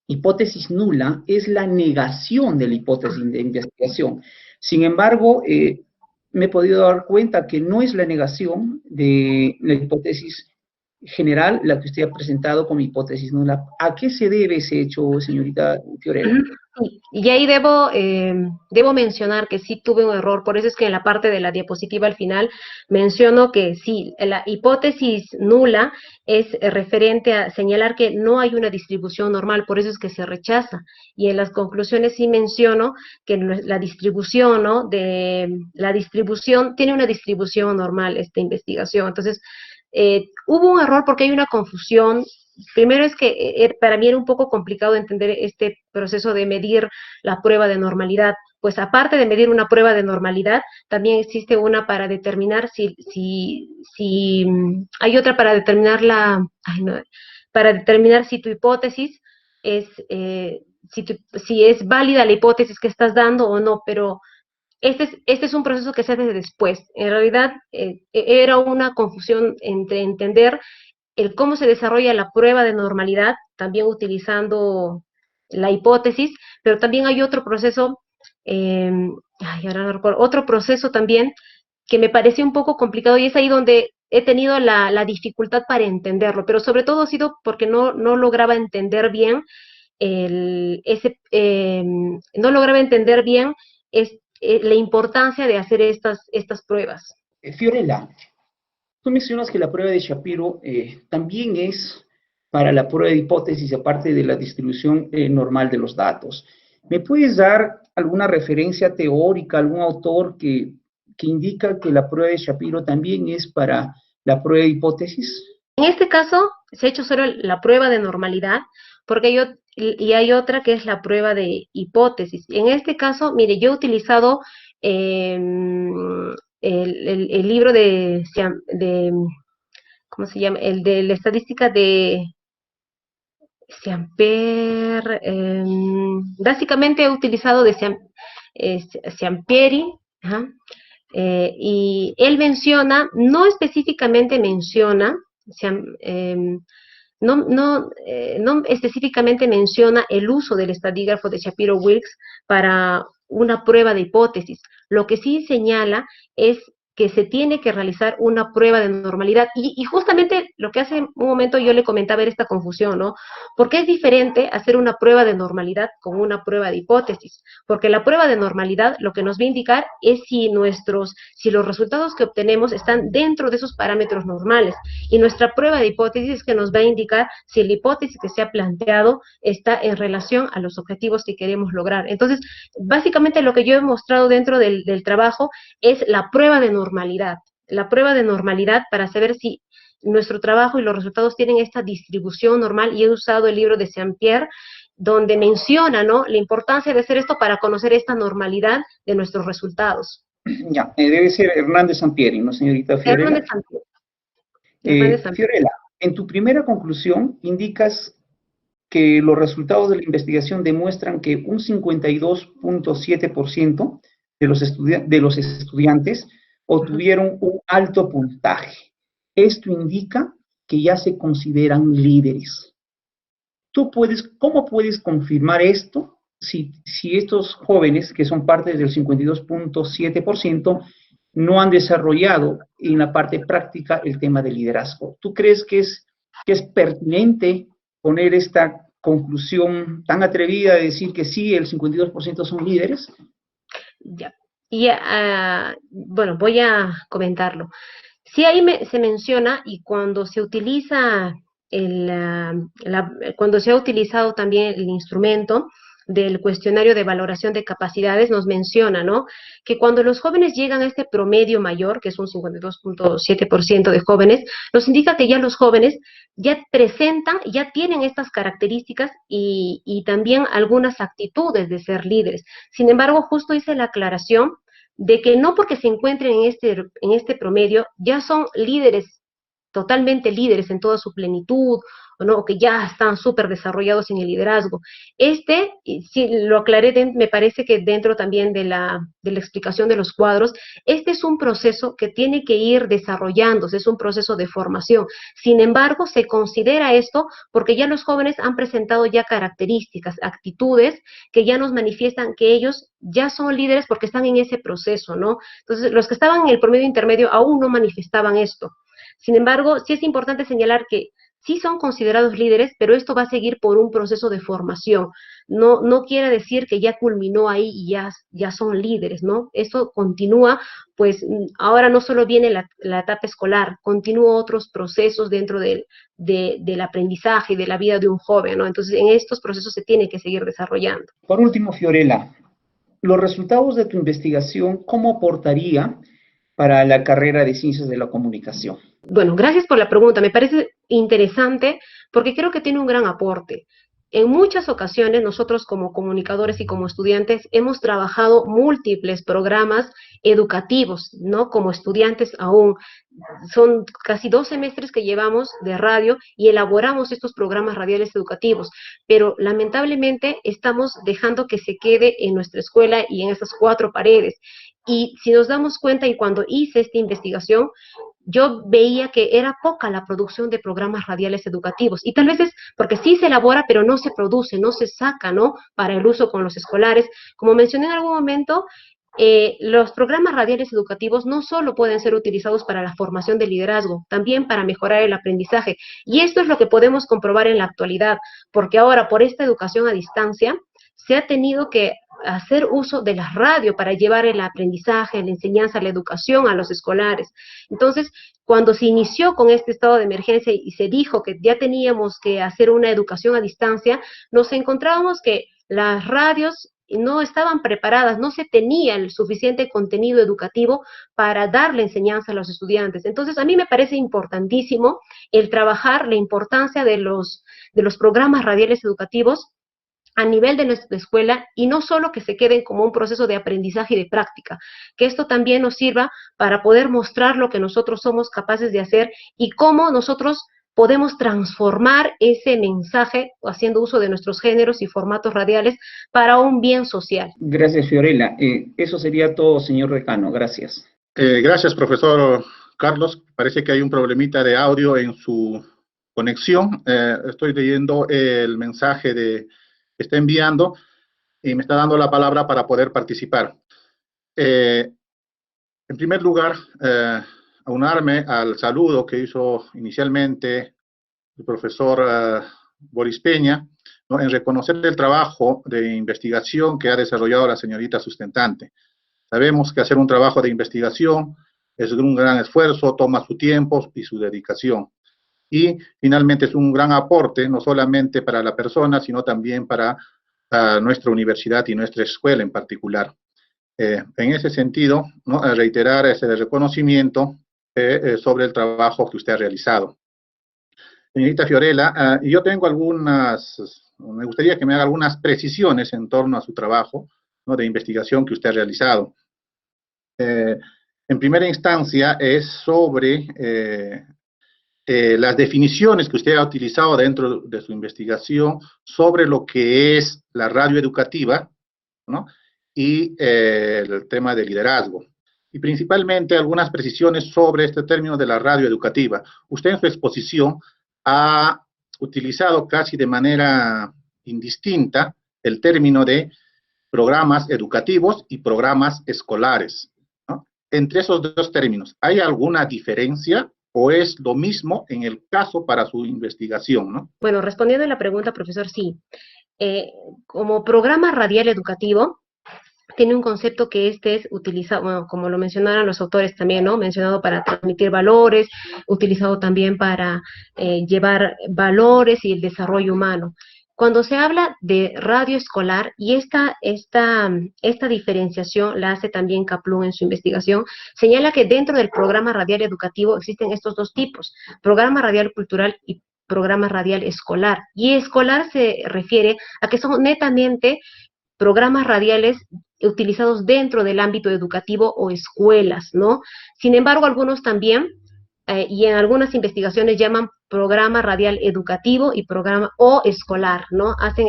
hipótesis nula es la negación de la hipótesis de investigación. Sin embargo, me he podido dar cuenta que no es la negación de la hipótesis general la que usted ha presentado como hipótesis nula. ¿A qué se debe ese hecho, señorita Fiorella? Y ahí debo mencionar que sí tuve un error, por eso es que en la parte de la diapositiva al final menciono que sí, la hipótesis nula es referente a señalar que no hay una distribución normal, por eso es que se rechaza. Y en las conclusiones sí menciono que la distribución, ¿no?, la distribución tiene una distribución normal, esta investigación. Entonces, hubo un error porque hay una confusión. Primero es que para mí era un poco complicado entender este proceso de medir la prueba de normalidad, pues aparte de medir una prueba de normalidad, también existe una para determinar hay otra para determinar para determinar si tu hipótesis es, si es válida la hipótesis que estás dando o no, pero este es un proceso que se hace después. En realidad, era una confusión entre entender el cómo se desarrolla la prueba de normalidad, también utilizando la hipótesis, pero también hay otro proceso, ahora no recuerdo, otro proceso también que me pareció un poco complicado y es ahí donde he tenido la dificultad para entenderlo, pero sobre todo ha sido porque no lograba entender bien no lograba entender bien la importancia de hacer estas pruebas. Fiorella, tú mencionas que la prueba de Shapiro también es para la prueba de hipótesis, aparte de la distribución normal de los datos. ¿Me puedes dar alguna referencia teórica, algún autor que indica que la prueba de Shapiro también es para la prueba de hipótesis? En este caso, se ha hecho solo la prueba de normalidad, porque hay otra que es la prueba de hipótesis. En este caso, mire, yo he utilizado el libro ¿cómo se llama? El de la estadística de Ciamper, básicamente he utilizado de Ciampieri, y él menciona, no específicamente menciona, no específicamente menciona el uso del estadígrafo de Shapiro-Wilks para una prueba de hipótesis. Lo que sí señala es que se tiene que realizar una prueba de normalidad. Y justamente lo que hace un momento yo le comentaba era esta confusión, ¿no? Porque es diferente hacer una prueba de normalidad con una prueba de hipótesis. Porque la prueba de normalidad lo que nos va a indicar es si los resultados que obtenemos están dentro de esos parámetros normales. Y nuestra prueba de hipótesis es que nos va a indicar si la hipótesis que se ha planteado está en relación a los objetivos que queremos lograr. Entonces, básicamente lo que yo he mostrado dentro del trabajo es la prueba de normalidad. La prueba de normalidad para saber si nuestro trabajo y los resultados tienen esta distribución normal, y he usado el libro de Saint-Pierre, donde menciona, ¿no?, la importancia de hacer esto para conocer esta normalidad de nuestros resultados. Ya, debe ser Hernández Sampieri, ¿no, señorita Fiorella? Hernández Sampieri. Fiorella, en tu primera conclusión indicas que los resultados de la investigación demuestran que un 52.7% de los estudiantes obtuvieron un alto puntaje. Esto indica que ya se consideran líderes. ¿Cómo puedes confirmar esto si estos jóvenes, que son parte del 52.7%, no han desarrollado en la parte práctica el tema del liderazgo? ¿Tú crees que es pertinente poner esta conclusión tan atrevida de decir que sí, el 52% son líderes? Ya. Bueno, voy a comentarlo. Sí, ahí se menciona, y cuando se utiliza cuando se ha utilizado también el instrumento del cuestionario de valoración de capacidades, nos menciona, ¿no?, que cuando los jóvenes llegan a este promedio mayor, que es un 52.7% de jóvenes, nos indica que ya los jóvenes ya tienen estas características y también algunas actitudes de ser líderes. Sin embargo, justo hice la aclaración de que no porque se encuentren en este promedio ya son líderes, totalmente líderes en toda su plenitud, ¿no?, que ya están súper desarrollados en el liderazgo. Sí, lo aclaré, me parece que dentro también de la explicación de los cuadros, este es un proceso que tiene que ir desarrollándose, es un proceso de formación. Sin embargo, se considera esto porque ya los jóvenes han presentado ya características, actitudes que ya nos manifiestan que ellos ya son líderes porque están en ese proceso, ¿no? Entonces, los que estaban en el promedio intermedio aún no manifestaban esto. Sin embargo, sí es importante señalar que sí son considerados líderes, pero esto va a seguir por un proceso de formación. No quiere decir que ya culminó ahí y ya son líderes, ¿no? Esto continúa, pues ahora no solo viene la etapa escolar, continúan otros procesos dentro del aprendizaje y de la vida de un joven, ¿no? Entonces, en estos procesos se tiene que seguir desarrollando. Por último, Fiorella, los resultados de tu investigación, ¿cómo aportaría para la carrera de Ciencias de la Comunicación? Bueno, gracias por la pregunta. Me parece interesante porque creo que tiene un gran aporte. en muchas ocasiones nosotros como comunicadores y como estudiantes hemos trabajado múltiples programas educativos, ¿no? Como estudiantes aún. Son casi 2 semestres que llevamos de radio y elaboramos estos programas radiales educativos, pero lamentablemente estamos dejando que se quede en nuestra escuela y en esas 4 paredes. Y si nos damos cuenta, y cuando hice esta investigación, yo veía que era poca la producción de programas radiales educativos, y tal vez es porque sí se elabora, pero no se produce, no se saca, ¿no?, para el uso con los escolares. Como mencioné en algún momento, los programas radiales educativos no solo pueden ser utilizados para la formación de liderazgo, también para mejorar el aprendizaje, y esto es lo que podemos comprobar en la actualidad, porque ahora por esta educación a distancia se ha tenido que hacer uso de la radio para llevar el aprendizaje, la enseñanza, la educación a los escolares. Entonces, cuando se inició con este estado de emergencia y se dijo que ya teníamos que hacer una educación a distancia, nos encontrábamos que las radios no estaban preparadas, no se tenía el suficiente contenido educativo para darle enseñanza a los estudiantes. Entonces, a mí me parece importantísimo el trabajar la importancia de los programas radiales educativos a nivel de nuestra escuela, y no solo que se queden como un proceso de aprendizaje y de práctica, que esto también nos sirva para poder mostrar lo que nosotros somos capaces de hacer y cómo nosotros podemos transformar ese mensaje haciendo uso de nuestros géneros y formatos radiales para un bien social. Gracias, Fiorella. Eso sería todo, señor decano. Gracias. Gracias, profesor Carlos. Parece que hay un problemita de audio en su conexión. Estoy leyendo el mensaje que está enviando y me está dando la palabra para poder participar. En primer lugar, aunarme al saludo que hizo inicialmente el profesor Boris Peña, ¿no?, en reconocer el trabajo de investigación que ha desarrollado la señorita sustentante. Sabemos que hacer un trabajo de investigación es un gran esfuerzo, toma su tiempo y su dedicación. Y finalmente es un gran aporte, no solamente para la persona, sino también para nuestra universidad y nuestra escuela en particular. En ese sentido, ¿no?, reiterar ese reconocimiento sobre el trabajo que usted ha realizado. Señorita Fiorella, yo tengo me gustaría que me haga algunas precisiones en torno a su trabajo, ¿no?, de investigación que usted ha realizado. En primera instancia es sobre las definiciones que usted ha utilizado dentro de su investigación sobre lo que es la radio educativa, ¿no?, y el tema de liderazgo. Y principalmente algunas precisiones sobre este término de la radio educativa. Usted en su exposición ha utilizado casi de manera indistinta el término de programas educativos y programas escolares, ¿no? Entre esos dos términos, ¿hay alguna diferencia o es lo mismo en el caso para su investigación, ¿no? Bueno, respondiendo a la pregunta, profesor, sí. Como programa radial educativo, tiene un concepto que es utilizado, bueno, como lo mencionaron los autores también, ¿no?, mencionado para transmitir valores, utilizado también para llevar valores y el desarrollo humano. Cuando se habla de radio escolar, y esta diferenciación la hace también Kaplun en su investigación, señala que dentro del programa radial educativo existen estos dos tipos: programa radial cultural y programa radial escolar. Y escolar se refiere a que son netamente programas radiales utilizados dentro del ámbito educativo o escuelas, ¿no? Sin embargo, algunos también, y en algunas investigaciones llaman programa radial educativo y programa o escolar, ¿no? Hacen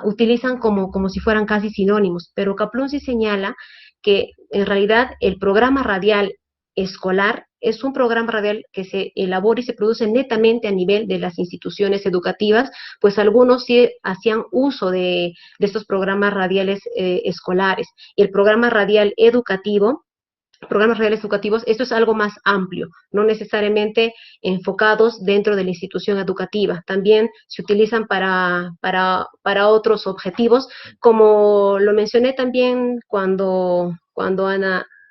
utilizan como si fueran casi sinónimos, pero Kaplun sí señala que en realidad el programa radial escolar es un programa radial que se elabora y se produce netamente a nivel de las instituciones educativas, pues algunos sí hacían uso de estos programas radiales escolares. Y el programa radial educativo, programas radiales educativos, esto es algo más amplio, no necesariamente enfocados dentro de la institución educativa. También se utilizan para otros objetivos, como lo mencioné también cuando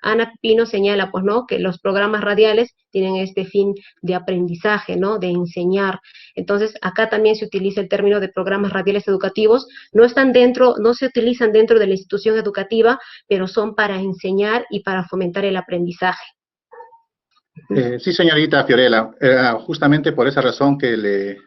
Ana Pino señala, pues, ¿no?, que los programas radiales tienen este fin de aprendizaje, ¿no?, de enseñar. Entonces, acá también se utiliza el término de programas radiales educativos. No se utilizan dentro de la institución educativa, pero son para enseñar y para fomentar el aprendizaje. Sí, señorita Fiorella, justamente por esa razón que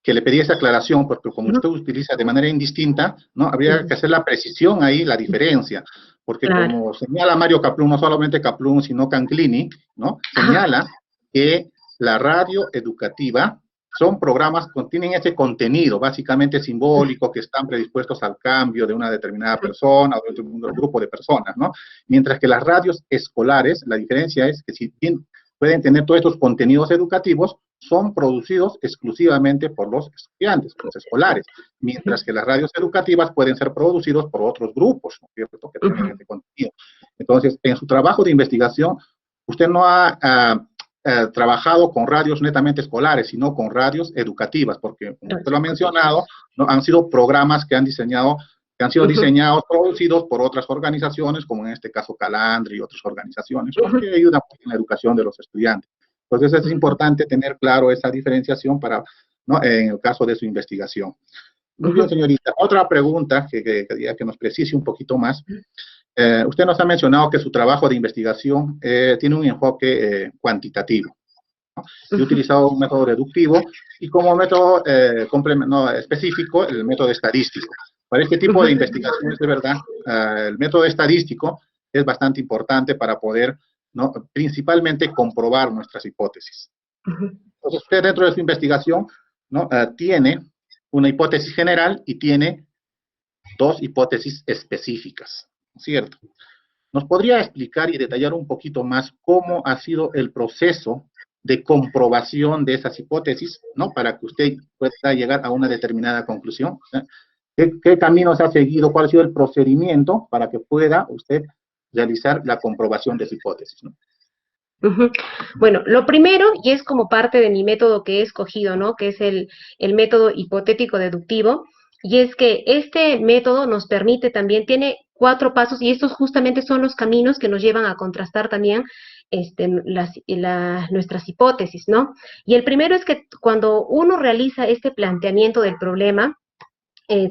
que le pedí esa aclaración, porque como usted utiliza de manera indistinta, ¿no? Habría que hacer la precisión ahí, la diferencia, porque como señala Mario Kaplun, no solamente Kaplun, sino Canclini, ¿no? Señala que la radio educativa son programas que contienen ese contenido, básicamente simbólico, que están predispuestos al cambio de una determinada persona o de un grupo de personas, ¿no? Mientras que las radios escolares, la diferencia es que si bien pueden tener todos estos contenidos educativos, son producidos exclusivamente por los estudiantes, por los escolares, mientras que las radios educativas pueden ser producidos por otros grupos, ¿no es cierto?, que tengan ese contenido. Entonces, en su trabajo de investigación, usted no ha trabajado con radios netamente escolares, sino con radios educativas, porque, como usted lo ha mencionado, ¿no? Han sido programas que han sido diseñados, producidos por otras organizaciones, como en este caso Calandria y otras organizaciones, ¿no? Que ayudan en la educación de los estudiantes. Entonces es importante tener claro esa diferenciación para, ¿no? En el caso de su investigación. Muy bien, señorita. Otra pregunta que quería que nos precise un poquito más. Usted nos ha mencionado que su trabajo de investigación tiene un enfoque cuantitativo, ¿no? Yo he utilizado un método deductivo y como método específico el método estadístico. Para este tipo de investigaciones, de verdad, el método estadístico es bastante importante para poder, ¿no? Principalmente comprobar nuestras hipótesis. Entonces, usted dentro de su investigación, ¿no? Tiene una hipótesis general y tiene dos hipótesis específicas, ¿cierto? ¿Nos podría explicar y detallar un poquito más cómo ha sido el proceso de comprobación de esas hipótesis, ¿no? Para que usted pueda llegar a una determinada conclusión, ¿eh? ¿Qué caminos ha seguido? ¿Cuál ha sido el procedimiento para que pueda usted realizar la comprobación de su hipótesis, ¿no? Bueno, lo primero, y es como parte de mi método que he escogido, ¿no? Que es el método hipotético deductivo, y es que este método nos permite también, tiene 4 pasos, y estos justamente son los caminos que nos llevan a contrastar también nuestras hipótesis, ¿no? Y el primero es que cuando uno realiza este planteamiento del problema,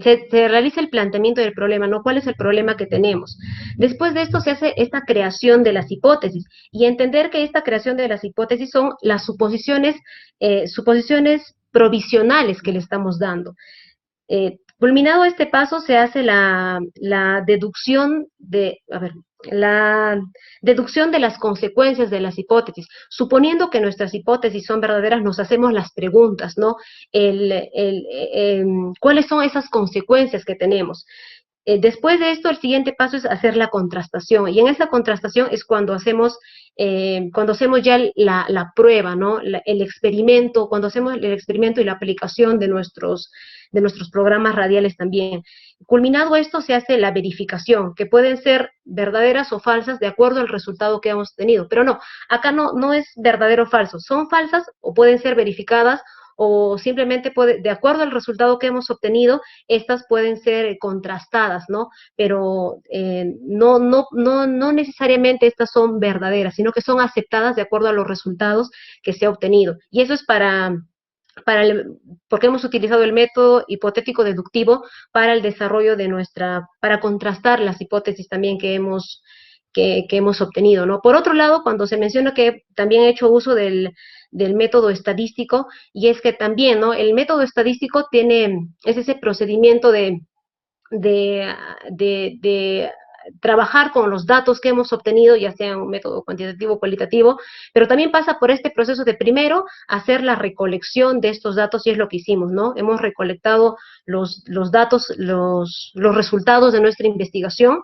se realiza el planteamiento del problema, ¿no? ¿Cuál es el problema que tenemos? Después de esto se hace esta creación de las hipótesis y entender que esta creación de las hipótesis son las suposiciones provisionales que le estamos dando. Culminado este paso se hace la deducción de las consecuencias de las hipótesis. Suponiendo que nuestras hipótesis son verdaderas, nos hacemos las preguntas, ¿no? ¿Cuáles son esas consecuencias que tenemos? Después de esto, el siguiente paso es hacer la contrastación, y en esa contrastación es cuando hacemos ya la prueba, ¿no? El experimento, cuando hacemos el experimento y la aplicación de nuestros programas radiales también. Culminado esto, se hace la verificación, que pueden ser verdaderas o falsas de acuerdo al resultado que hemos tenido, pero no, acá no es verdadero o falso, son falsas o pueden ser verificadas, o simplemente de acuerdo al resultado que hemos obtenido, estas pueden ser contrastadas, ¿no? Pero no necesariamente estas son verdaderas, sino que son aceptadas de acuerdo a los resultados que se ha obtenido. Y eso es porque hemos utilizado el método hipotético deductivo para el desarrollo para contrastar las hipótesis también que hemos obtenido, ¿no? Por otro lado, cuando se menciona que también he hecho uso del método estadístico, y es que también, ¿no? El método estadístico es ese procedimiento de trabajar con los datos que hemos obtenido, ya sea un método cuantitativo o cualitativo, pero también pasa por este proceso de primero hacer la recolección de estos datos, y es lo que hicimos, ¿no? Hemos recolectado los datos, los resultados de nuestra investigación.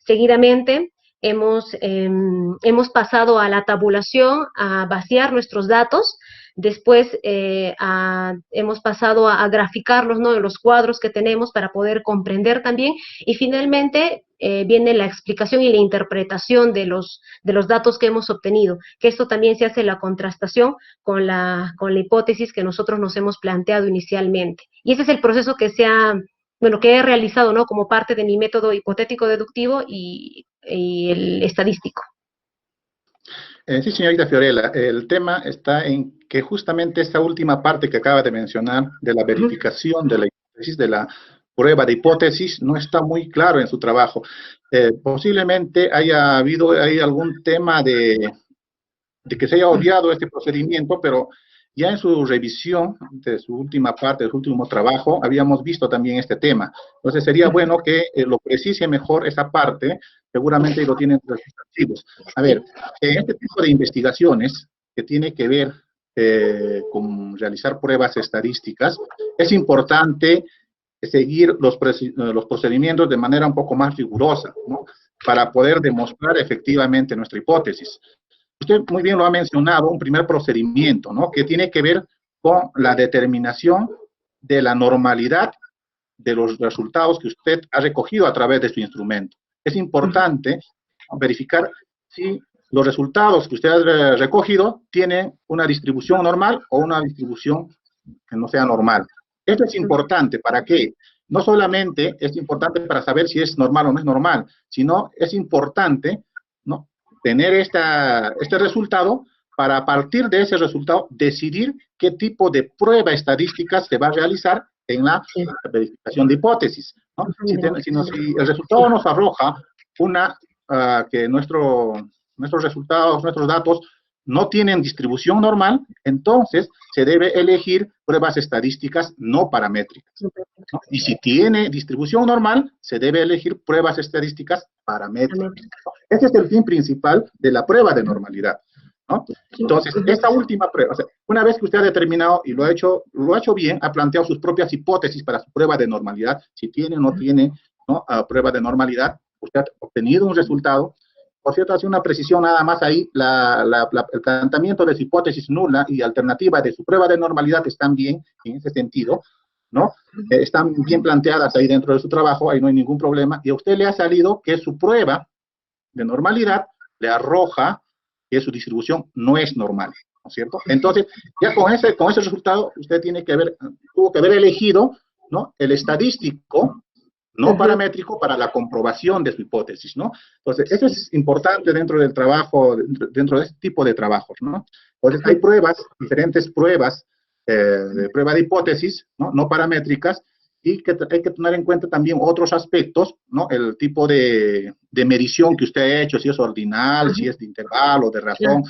Seguidamente hemos pasado a la tabulación, a vaciar nuestros datos. Después hemos pasado a graficarlos, ¿no? En los cuadros que tenemos para poder comprender también, y finalmente viene la explicación y la interpretación de los datos que hemos obtenido, que esto también se hace la contrastación con la hipótesis que nosotros nos hemos planteado inicialmente. Y ese es el proceso que he realizado, ¿no? Como parte de mi método hipotético deductivo y el estadístico. Sí, señorita Fiorella, el tema está en que justamente esta última parte que acaba de mencionar, de la verificación de la hipótesis, de la prueba de hipótesis, no está muy claro en su trabajo. Posiblemente haya habido algún tema de que se haya obviado este procedimiento, pero Ya en su revisión de su última parte, de su último trabajo, habíamos visto también este tema. Entonces sería bueno que lo precise mejor esa parte, seguramente lo tienen en sus archivos. A ver, en este tipo de investigaciones que tiene que ver con realizar pruebas estadísticas, es importante seguir los procedimientos de manera un poco más rigurosa, ¿no? Para poder demostrar efectivamente nuestra hipótesis. Usted muy bien lo ha mencionado, un primer procedimiento, ¿no? Que tiene que ver con la determinación de la normalidad de los resultados que usted ha recogido a través de su instrumento. Es importante verificar si los resultados que usted ha recogido tienen una distribución normal o una distribución que no sea normal. Esto es importante, ¿para qué? No solamente es importante para saber si es normal o no es normal, sino es importante, ¿no?, tener este resultado para, a partir de ese resultado, decidir qué tipo de prueba estadística se va a realizar en la verificación de hipótesis, ¿no? Si el resultado nos arroja que nuestros resultados, nuestros datos no tienen distribución normal, entonces se debe elegir pruebas estadísticas no paramétricas, ¿no? Y si tiene distribución normal, se debe elegir pruebas estadísticas paramétricas, ¿no? Ese es el fin principal de la prueba de normalidad, ¿no? Entonces, esta última prueba, o sea, una vez que usted ha determinado y lo ha hecho bien, ha planteado sus propias hipótesis para su prueba de normalidad, si tiene o no tiene, ¿no?, prueba de normalidad, usted ha obtenido un resultado. Por cierto, hace una precisión nada más ahí, el planteamiento de su hipótesis nula y alternativa de su prueba de normalidad están bien en ese sentido, ¿no? Están bien planteadas ahí dentro de su trabajo, ahí no hay ningún problema, y a usted le ha salido que su prueba de normalidad le arroja que su distribución no es normal, ¿no es cierto? Entonces, ya con ese resultado, usted tuvo que haber elegido, ¿no?, el estadístico no paramétrico para la comprobación de su hipótesis, ¿no? Entonces, eso es importante dentro del trabajo, dentro de este tipo de trabajos, ¿no? Entonces, hay diferentes pruebas de prueba de hipótesis, ¿no?, no paramétricas, y que hay que tener en cuenta también otros aspectos, ¿no? El tipo de medición que usted ha hecho, si es ordinal, si es de intervalo, de razón,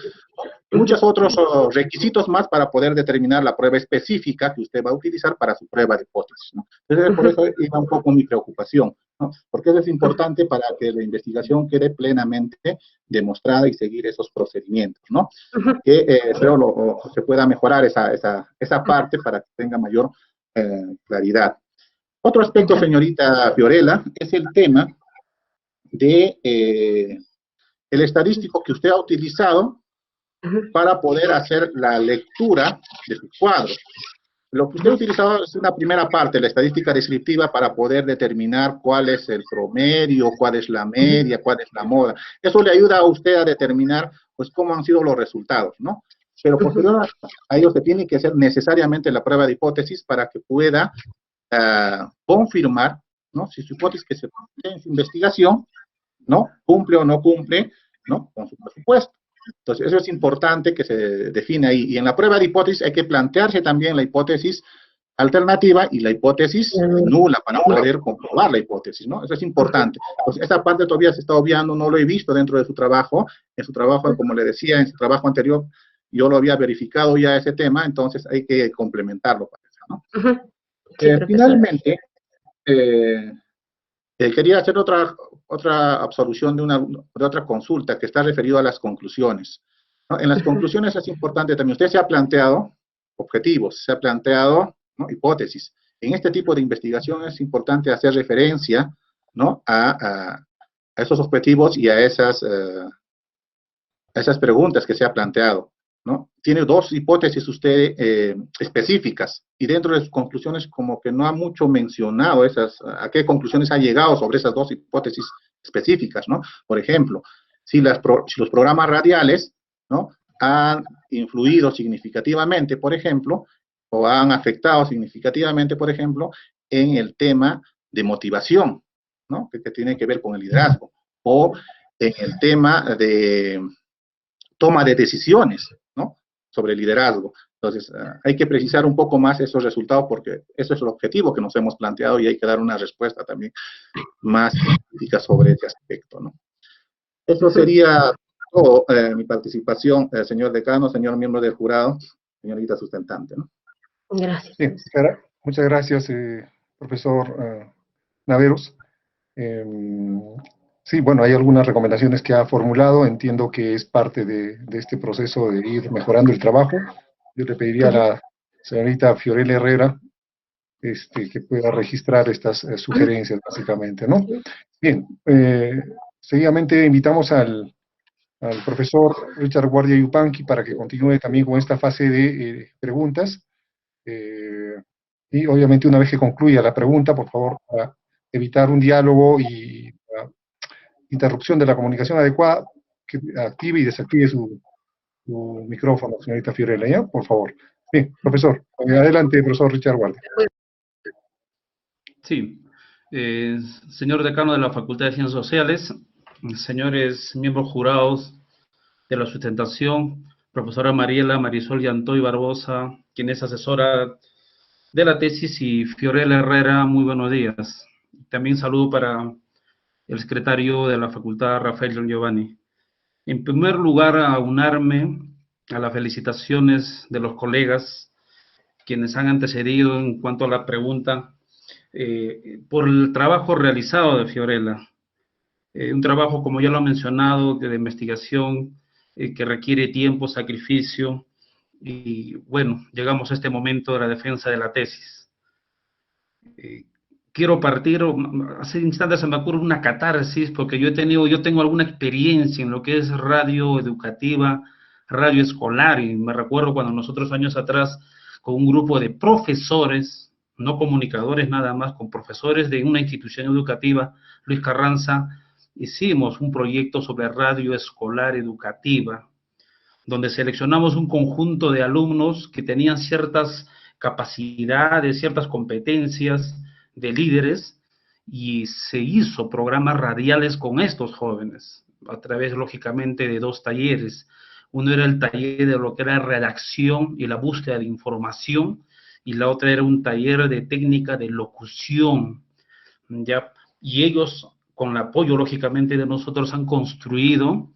muchos otros requisitos más para poder determinar la prueba específica que usted va a utilizar para su prueba de hipótesis, ¿no? Entonces, por eso iba un poco mi preocupación, ¿no? Porque eso es importante para que la investigación quede plenamente demostrada y seguir esos procedimientos, ¿no? Que espero se pueda mejorar esa parte para que tenga mayor claridad. Otro aspecto, señorita Fiorella, es el tema de el estadístico que usted ha utilizado para poder hacer la lectura de su cuadro. Lo que usted ha utilizado es una primera parte, la estadística descriptiva, para poder determinar cuál es el promedio, cuál es la media, cuál es la moda. Eso le ayuda a usted a determinar, pues, cómo han sido los resultados, ¿no? Pero posterior a ello se tiene que hacer necesariamente la prueba de hipótesis para que pueda confirmar, ¿no?, si su hipótesis que se plantea en su investigación, ¿no?, cumple o no cumple, ¿no?, con su presupuesto. Entonces, eso es importante que se define ahí. Y en la prueba de hipótesis hay que plantearse también la hipótesis alternativa y la hipótesis nula para poder comprobar la hipótesis, ¿no? Eso es importante. Entonces, esa parte todavía se está obviando, no lo he visto dentro de su trabajo. En su trabajo, como le decía, en su trabajo anterior, yo lo había verificado ya ese tema, entonces hay que complementarlo, ¿no? Sí, finalmente, quería hacer otra absolución de otra consulta que está referido a las conclusiones, ¿no? En las conclusiones es importante también, usted se ha planteado objetivos, se ha planteado, ¿no?, hipótesis. En este tipo de investigación es importante hacer referencia, ¿no?, a esos objetivos y a esas preguntas que se ha planteado, ¿no? Tiene dos hipótesis usted específicas, y dentro de sus conclusiones como que no ha mucho mencionado a qué conclusiones ha llegado sobre esas dos hipótesis específicas, ¿no? Por ejemplo, si los programas radiales, ¿no?, han influido significativamente, por ejemplo, o han afectado significativamente, por ejemplo, en el tema de motivación, ¿no?, que tiene que ver con el liderazgo, o en el tema de toma de decisiones, ¿no?, sobre liderazgo. Entonces, hay que precisar un poco más esos resultados, porque eso es el objetivo que nos hemos planteado y hay que dar una respuesta también más específica sobre ese aspecto, ¿no? Eso sería todo, mi participación, señor decano, señor miembro del jurado. señorita sustentante, ¿no? Gracias. Sí, muchas gracias, profesor Naveros. Sí, bueno, hay algunas recomendaciones que ha formulado, entiendo que es parte de este proceso de ir mejorando el trabajo. Yo le pediría a la señorita Fiorella Herrera que pueda registrar estas sugerencias, básicamente, ¿no? Bien, seguidamente invitamos al profesor Richard Guardia Yupanqui para que continúe también con esta fase de preguntas. Y obviamente una vez que concluya la pregunta, por favor, para evitar un diálogo y interrupción de la comunicación adecuada, que active y desactive su micrófono, señorita Fiorella, ¿ya? Por favor. Bien, profesor. Adelante, profesor Richard Guardia. Sí. Señor decano de la Facultad de Ciencias Sociales, señores miembros jurados de la sustentación, profesora Mariela Marisol Yantoy Barbosa, quien es asesora de la tesis, y Fiorella Herrera, muy buenos días. También saludo para el secretario de la Facultad, Rafael Giovanni. En primer lugar, aunarme a las felicitaciones de los colegas quienes han antecedido en cuanto a la pregunta por el trabajo realizado de Fiorella. Un trabajo, como ya lo he mencionado, de investigación que requiere tiempo, sacrificio, y bueno, llegamos a este momento de la defensa de la tesis. Quiero partir, hace instantes se me ocurre una catarsis, porque yo tengo alguna experiencia en lo que es radio educativa, radio escolar, y me recuerdo cuando nosotros años atrás, con un grupo de profesores, no comunicadores nada más, con profesores de una institución educativa, Luis Carranza, hicimos un proyecto sobre radio escolar educativa, donde seleccionamos un conjunto de alumnos que tenían ciertas capacidades, ciertas competencias de líderes, y se hizo programas radiales con estos jóvenes, a través, lógicamente, de dos talleres. Uno era el taller de lo que era redacción y la búsqueda de información, y la otra era un taller de técnica de locución, ¿ya? Y ellos, con el apoyo, lógicamente, de nosotros, han construido,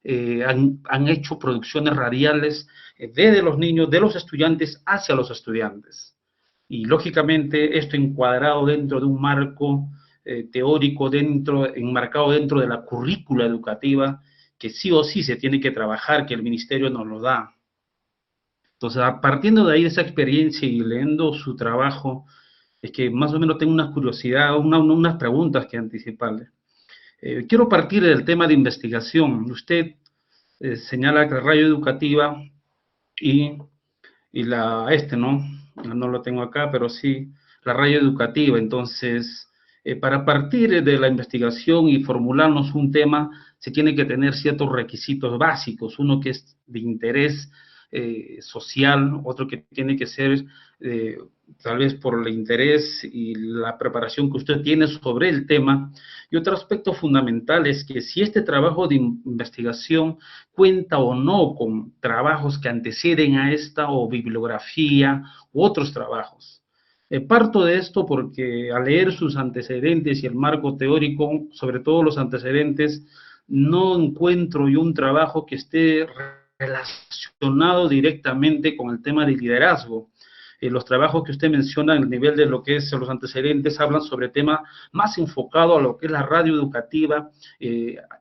han hecho producciones radiales desde los niños, de los estudiantes hacia los estudiantes. Y lógicamente esto encuadrado dentro de un marco teórico, enmarcado dentro de la currícula educativa, que sí o sí se tiene que trabajar, que el ministerio nos lo da. Entonces, partiendo de ahí, de esa experiencia y leyendo su trabajo, es que más o menos tengo una curiosidad, unas preguntas que anticiparle. Quiero partir del tema de investigación. Usted señala que la radio educativa y ¿no? No lo tengo acá, pero sí, la radio educativa. Entonces, para partir de la investigación y formularnos un tema, se tiene que tener ciertos requisitos básicos. Uno que es de interés social, otro que tiene que ser tal vez por el interés y la preparación que usted tiene sobre el tema. Y otro aspecto fundamental es que si este trabajo de investigación cuenta o no con trabajos que anteceden a esta, o bibliografía, u otros trabajos. Parto de esto porque al leer sus antecedentes y el marco teórico, sobre todo los antecedentes, no encuentro yo un trabajo que esté relacionado directamente con el tema del liderazgo. Los trabajos que usted menciona en el nivel de lo que es los antecedentes hablan sobre tema más enfocado a lo que es la radio educativa,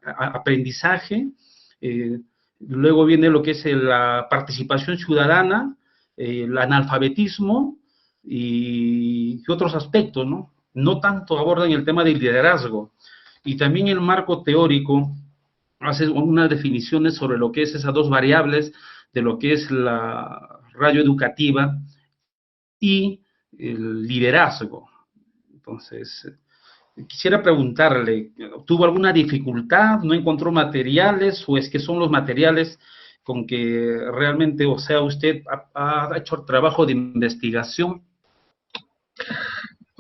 aprendizaje, luego viene lo que es la participación ciudadana, el analfabetismo y otros aspectos, ¿no? No tanto abordan el tema del liderazgo. Y también el marco teórico hace unas definiciones sobre lo que es esas dos variables de lo que es la radio educativa y el liderazgo. Entonces, quisiera preguntarle, ¿tuvo alguna dificultad? ¿No encontró materiales? ¿O es que son los materiales con que realmente, o sea, usted ha hecho el trabajo de investigación?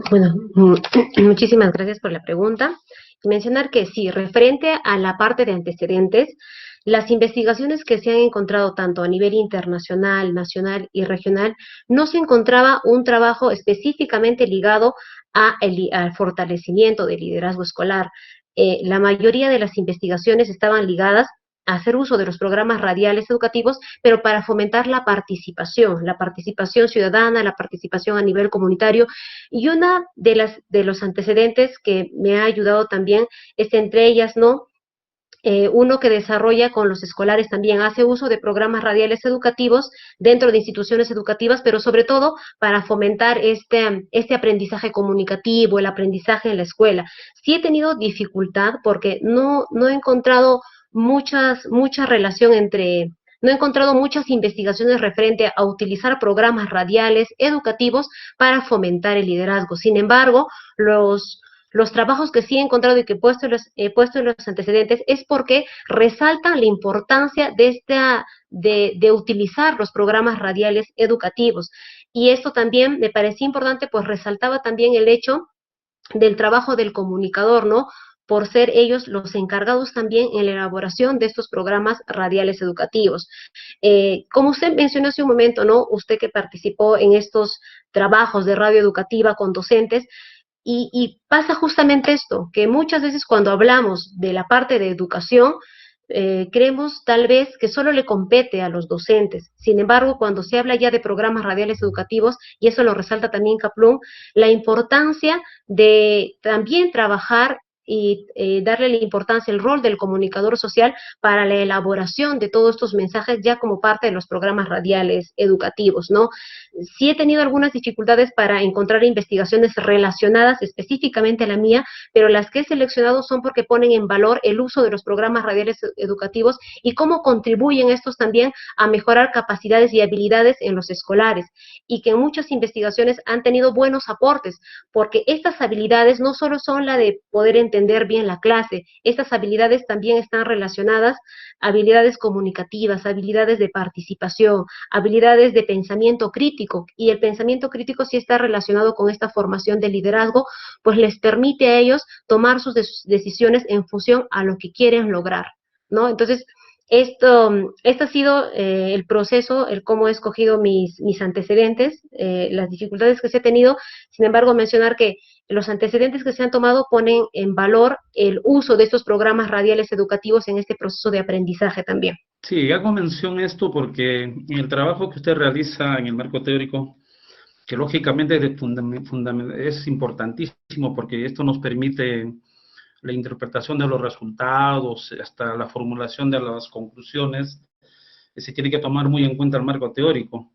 Bueno, muchísimas gracias por la pregunta. Mencionar que sí, referente a la parte de antecedentes, las investigaciones que se han encontrado tanto a nivel internacional, nacional y regional, no se encontraba un trabajo específicamente ligado al fortalecimiento del liderazgo escolar. La mayoría de las investigaciones estaban ligadas hacer uso de los programas radiales educativos, pero para fomentar la participación ciudadana, la participación a nivel comunitario. Y una de los antecedentes que me ha ayudado también es entre ellas, ¿no? Uno que desarrolla con los escolares también, hace uso de programas radiales educativos dentro de instituciones educativas, pero sobre todo para fomentar este aprendizaje comunicativo, el aprendizaje en la escuela. Sí he tenido dificultad porque no he encontrado mucha relación no he encontrado muchas investigaciones referente a utilizar programas radiales educativos para fomentar el liderazgo. Sin embargo, los trabajos que sí he encontrado y que he puesto en los antecedentes es porque resaltan la importancia de utilizar los programas radiales educativos. Y esto también me parecía importante, pues resaltaba también el hecho del trabajo del comunicador, ¿no? Por ser ellos los encargados también en la elaboración de estos programas radiales educativos. Como usted mencionó hace un momento, ¿no? Usted que participó en estos trabajos de radio educativa con docentes, y pasa justamente esto, que muchas veces cuando hablamos de la parte de educación, creemos tal vez que solo le compete a los docentes. Sin embargo, cuando se habla ya de programas radiales educativos, y eso lo resalta también Kaplún, la importancia de también trabajar y darle la importancia, el rol del comunicador social para la elaboración de todos estos mensajes ya como parte de los programas radiales educativos, ¿no? Sí he tenido algunas dificultades para encontrar investigaciones relacionadas específicamente a la mía, pero las que he seleccionado son porque ponen en valor el uso de los programas radiales educativos y cómo contribuyen estos también a mejorar capacidades y habilidades en los escolares, y que en muchas investigaciones han tenido buenos aportes, porque estas habilidades no solo son la de poder entender bien la clase, estas habilidades también están relacionadas a habilidades comunicativas, habilidades de participación, habilidades de pensamiento crítico, y el pensamiento crítico sí está relacionado con esta formación de liderazgo, pues les permite a ellos tomar sus decisiones en función a lo que quieren lograr, ¿no? Entonces, este ha sido el proceso, el cómo he escogido mis antecedentes, las dificultades que se he tenido. Sin embargo, mencionar que los antecedentes que se han tomado ponen en valor el uso de estos programas radiales educativos en este proceso de aprendizaje también. Sí, hago mención a esto porque en el trabajo que usted realiza en el marco teórico, que lógicamente es importantísimo porque esto nos permite la interpretación de los resultados, hasta la formulación de las conclusiones, se tiene que tomar muy en cuenta el marco teórico.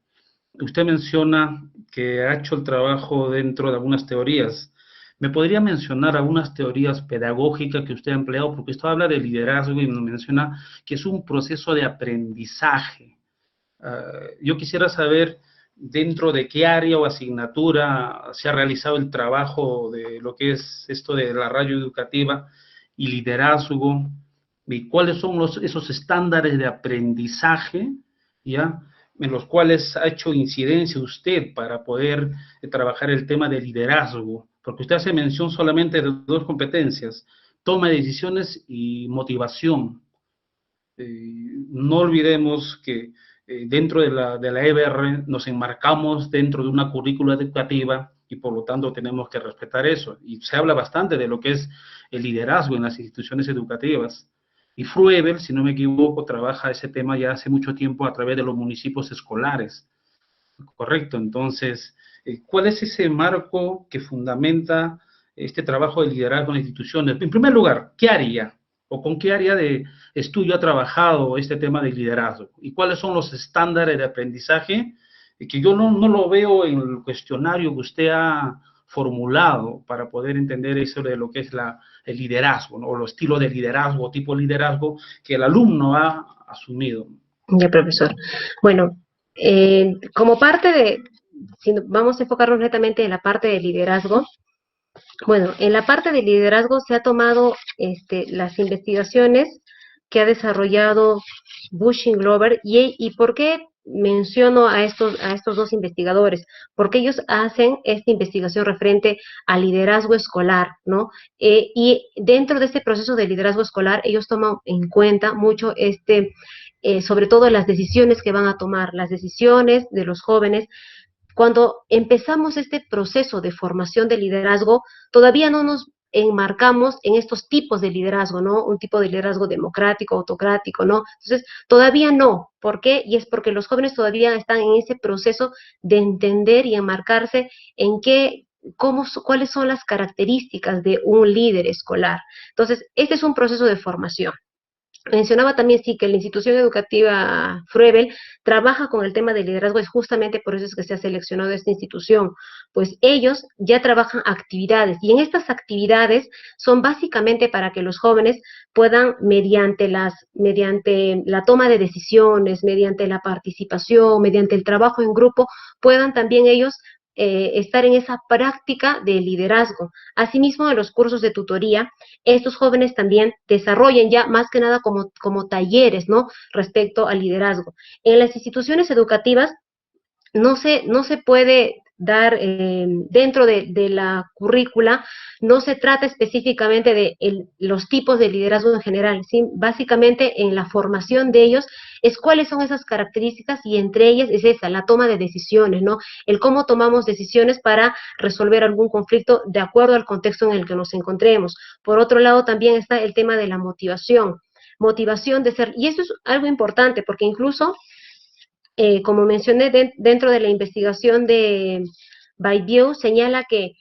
Usted menciona que ha hecho el trabajo dentro de algunas teorías. ¿Me podría mencionar algunas teorías pedagógicas que usted ha empleado? Porque usted habla de liderazgo y nos menciona que es un proceso de aprendizaje. Yo quisiera saber dentro de qué área o asignatura se ha realizado el trabajo de lo que es esto de la radio educativa y liderazgo, y cuáles son esos estándares de aprendizaje, ¿ya?, en los cuales ha hecho incidencia usted para poder trabajar el tema de liderazgo, porque usted hace mención solamente de dos competencias: toma de decisiones y motivación. No olvidemos que dentro de la EBR nos enmarcamos dentro de una currícula educativa y por lo tanto tenemos que respetar eso. Y se habla bastante de lo que es el liderazgo en las instituciones educativas. Y Fruebel, si no me equivoco, trabaja ese tema ya hace mucho tiempo a través de los municipios escolares. Correcto. Entonces, ¿cuál es ese marco que fundamenta este trabajo de liderazgo en las instituciones? En primer lugar, ¿qué área o con qué área de estudio ha trabajado este tema del liderazgo? ¿Y cuáles son los estándares de aprendizaje? Que yo no lo veo en el cuestionario que usted ha formulado para poder entender eso de lo que es el liderazgo, ¿no?, o los estilos de liderazgo, tipo de liderazgo que el alumno ha asumido. Ya, profesor. Bueno, como parte si vamos a enfocarnos netamente en la parte de liderazgo, bueno, en la parte de liderazgo se ha tomado las investigaciones que ha desarrollado Bushing Glover, y ¿por qué menciono a estos dos investigadores? Porque ellos hacen esta investigación referente al liderazgo escolar, ¿no? Y dentro de este proceso de liderazgo escolar, ellos toman en cuenta mucho sobre todo las decisiones que van a tomar, las decisiones de los jóvenes. Cuando empezamos este proceso de formación de liderazgo, todavía no nos enmarcamos en estos tipos de liderazgo, ¿no? Un tipo de liderazgo democrático, autocrático, ¿no? Entonces, todavía no. ¿Por qué? Y es porque los jóvenes todavía están en ese proceso de entender y enmarcarse en cuáles son las características de un líder escolar. Entonces, este es un proceso de formación. Mencionaba también, sí, que la institución educativa Froebel trabaja con el tema del liderazgo, es justamente por eso es que se ha seleccionado esta institución, pues ellos ya trabajan actividades, y en estas actividades son básicamente para que los jóvenes puedan, mediante la toma de decisiones, mediante la participación, mediante el trabajo en grupo, puedan también ellos estar en esa práctica de liderazgo. Asimismo, en los cursos de tutoría, estos jóvenes también desarrollan ya más que nada como talleres, ¿no? Respecto al liderazgo. En las instituciones educativas no se puede dar dentro de la currícula, no se trata específicamente de los tipos de liderazgo en general, ¿sí? Básicamente en la formación de ellos es cuáles son esas características, y entre ellas es esa, la toma de decisiones, ¿no? El cómo tomamos decisiones para resolver algún conflicto de acuerdo al contexto en el que nos encontremos. Por otro lado, también está el tema de la motivación de ser, y eso es algo importante, porque incluso como mencioné dentro de la investigación de Baidiu, señala que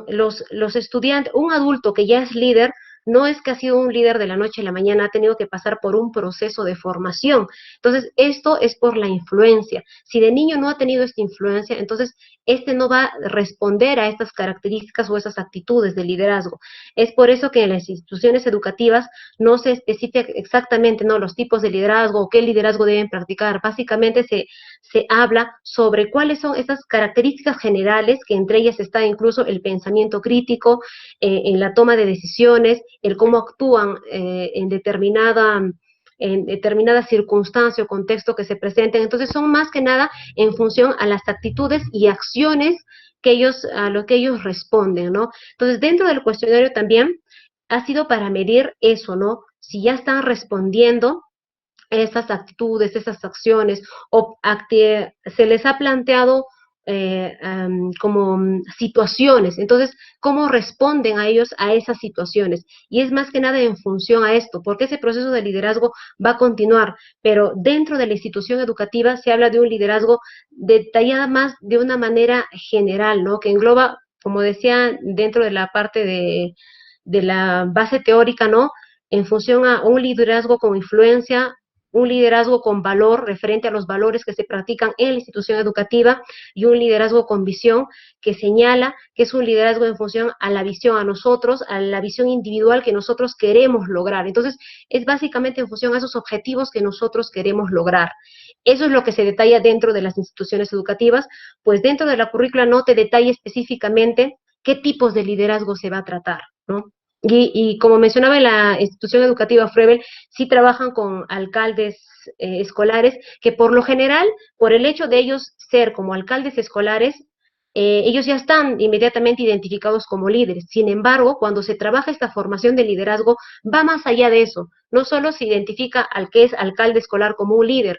los estudiantes, un adulto que ya es líder, no es que ha sido un líder de la noche a la mañana, ha tenido que pasar por un proceso de formación. Entonces, esto es por la influencia. Si de niño no ha tenido esta influencia, entonces este no va a responder a estas características o esas actitudes de liderazgo. Es por eso que en las instituciones educativas no se especifica exactamente, ¿no?, los tipos de liderazgo o qué liderazgo deben practicar. Básicamente se habla sobre cuáles son esas características generales, que entre ellas está incluso el pensamiento crítico, en la toma de decisiones, el cómo actúan en determinada circunstancia o contexto que se presenten. Entonces son más que nada en función a las actitudes y acciones a lo que ellos responden, ¿no? Entonces, dentro del cuestionario también ha sido para medir eso, ¿no? Si ya están respondiendo esas actitudes, esas acciones, o se les ha planteado como situaciones. Entonces, ¿cómo responden a ellos a esas situaciones? Y es más que nada en función a esto, porque ese proceso de liderazgo va a continuar, pero dentro de la institución educativa se habla de un liderazgo detallado más de una manera general, ¿no? Que engloba, como decía, dentro de la parte de la base teórica, ¿no?, en función a un liderazgo con influencia, un liderazgo con valor, referente a los valores que se practican en la institución educativa, y un liderazgo con visión, que señala que es un liderazgo en función a la visión, a nosotros, a la visión individual que nosotros queremos lograr. Entonces, es básicamente en función a esos objetivos que nosotros queremos lograr. Eso es lo que se detalla dentro de las instituciones educativas, pues dentro de la currícula no te detalla específicamente qué tipos de liderazgo se va a tratar, ¿no? Y como mencionaba, en la institución educativa Froebel sí trabajan con alcaldes escolares, que por lo general, por el hecho de ellos ser como alcaldes escolares, ellos ya están inmediatamente identificados como líderes. Sin embargo, cuando se trabaja esta formación de liderazgo, va más allá de eso. No solo se identifica al que es alcalde escolar como un líder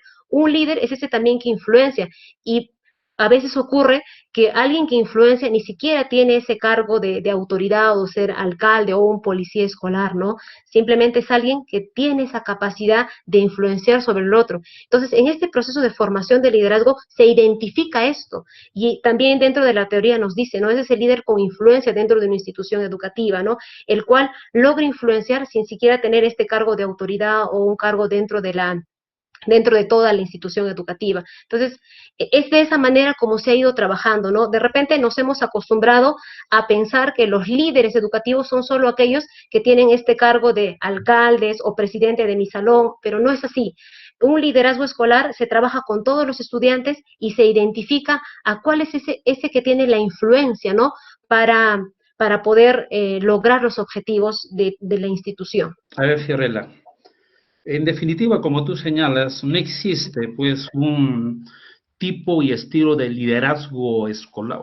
es ese también que influencia, y a veces ocurre que alguien que influencia ni siquiera tiene ese cargo de autoridad, o ser alcalde o un policía escolar, ¿no? Simplemente es alguien que tiene esa capacidad de influenciar sobre el otro. Entonces, en este proceso de formación de liderazgo se identifica esto, y también dentro de la teoría nos dice, ¿no?, es ese líder con influencia dentro de una institución educativa, ¿no?, el cual logra influenciar sin siquiera tener este cargo de autoridad o un cargo dentro de toda la institución educativa. Entonces, es de esa manera como se ha ido trabajando, ¿no? De repente nos hemos acostumbrado a pensar que los líderes educativos son solo aquellos que tienen este cargo de alcaldes o presidente de mi salón, pero no es así. Un liderazgo escolar se trabaja con todos los estudiantes y se identifica a cuál es ese que tiene la influencia, ¿no?, para poder lograr los objetivos de la institución. A ver, Fiorella, en definitiva, como tú señalas, no existe pues un tipo y estilo de liderazgo escolar,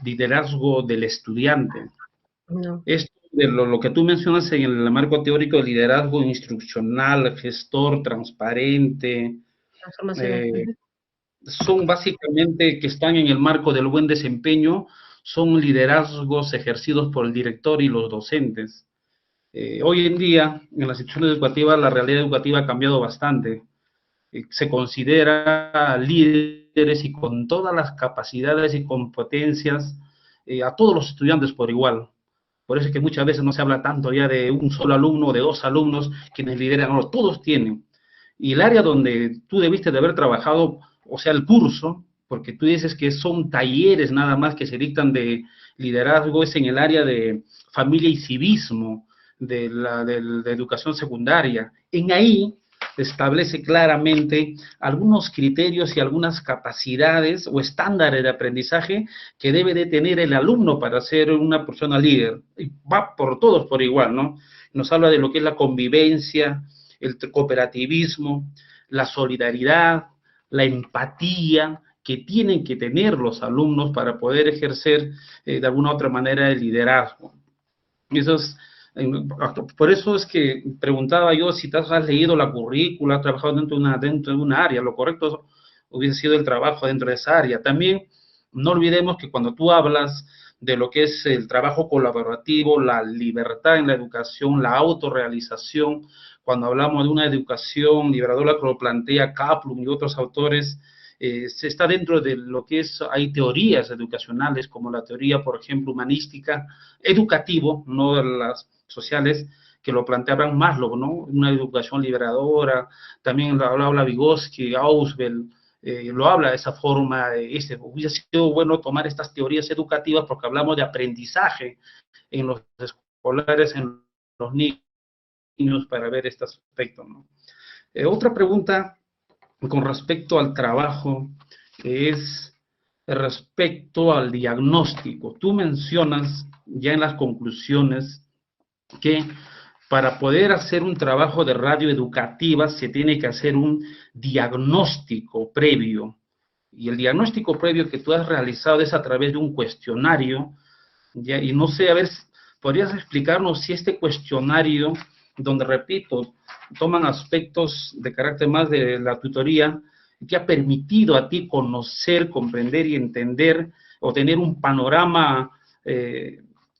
liderazgo del estudiante. No. Esto de lo que tú mencionas en el marco teórico de liderazgo instruccional, gestor, transparente, Transformacional. son básicamente que están en el marco del buen desempeño, son liderazgos ejercidos por el director y los docentes. Hoy en día, en las instituciones educativas, la realidad educativa ha cambiado bastante. Se considera líderes y con todas las capacidades y competencias a todos los estudiantes por igual. Por eso es que muchas veces no se habla tanto ya de un solo alumno o de dos alumnos quienes lideran, no, todos tienen. Y el área donde tú debiste de haber trabajado, o sea, el curso, porque tú dices que son talleres nada más que se dictan de liderazgo, es en el área de familia y civismo, de educación secundaria. En ahí establece claramente algunos criterios y algunas capacidades o estándares de aprendizaje que debe de tener el alumno para ser una persona líder. Y va por todos por igual, ¿no? Nos habla de lo que es la convivencia, el cooperativismo, la solidaridad, la empatía que tienen que tener los alumnos para poder ejercer de alguna u otra manera el liderazgo. Eso es, por eso es que preguntaba yo si te has leído la currícula, has trabajado dentro de una área. Lo correcto hubiese sido el trabajo dentro de esa área. También no olvidemos que cuando tú hablas de lo que es el trabajo colaborativo, la libertad en la educación, la autorrealización, cuando hablamos de una educación liberadora que lo plantea Kaplan y otros autores, se está dentro de lo que es, hay teorías educacionales como la teoría, por ejemplo, humanística, educativo, no de las sociales, que lo planteaban Maslow, ¿no? Una educación liberadora, también lo habla Vygotsky, Ausubel, lo habla de esa forma, hubiera sido bueno tomar estas teorías educativas porque hablamos de aprendizaje en los escolares, en los niños, para ver este aspecto, ¿no? Otra pregunta con respecto al trabajo es respecto al diagnóstico. Tú mencionas ya en las conclusiones que para poder hacer un trabajo de radio educativa se tiene que hacer un diagnóstico previo. Y el diagnóstico previo que tú has realizado es a través de un cuestionario. ¿Ya? Y no sé, a ver, ¿podrías explicarnos si este cuestionario, donde, repito, toman aspectos de carácter más de la tutoría, que ha permitido a ti conocer, comprender y entender o tener un panorama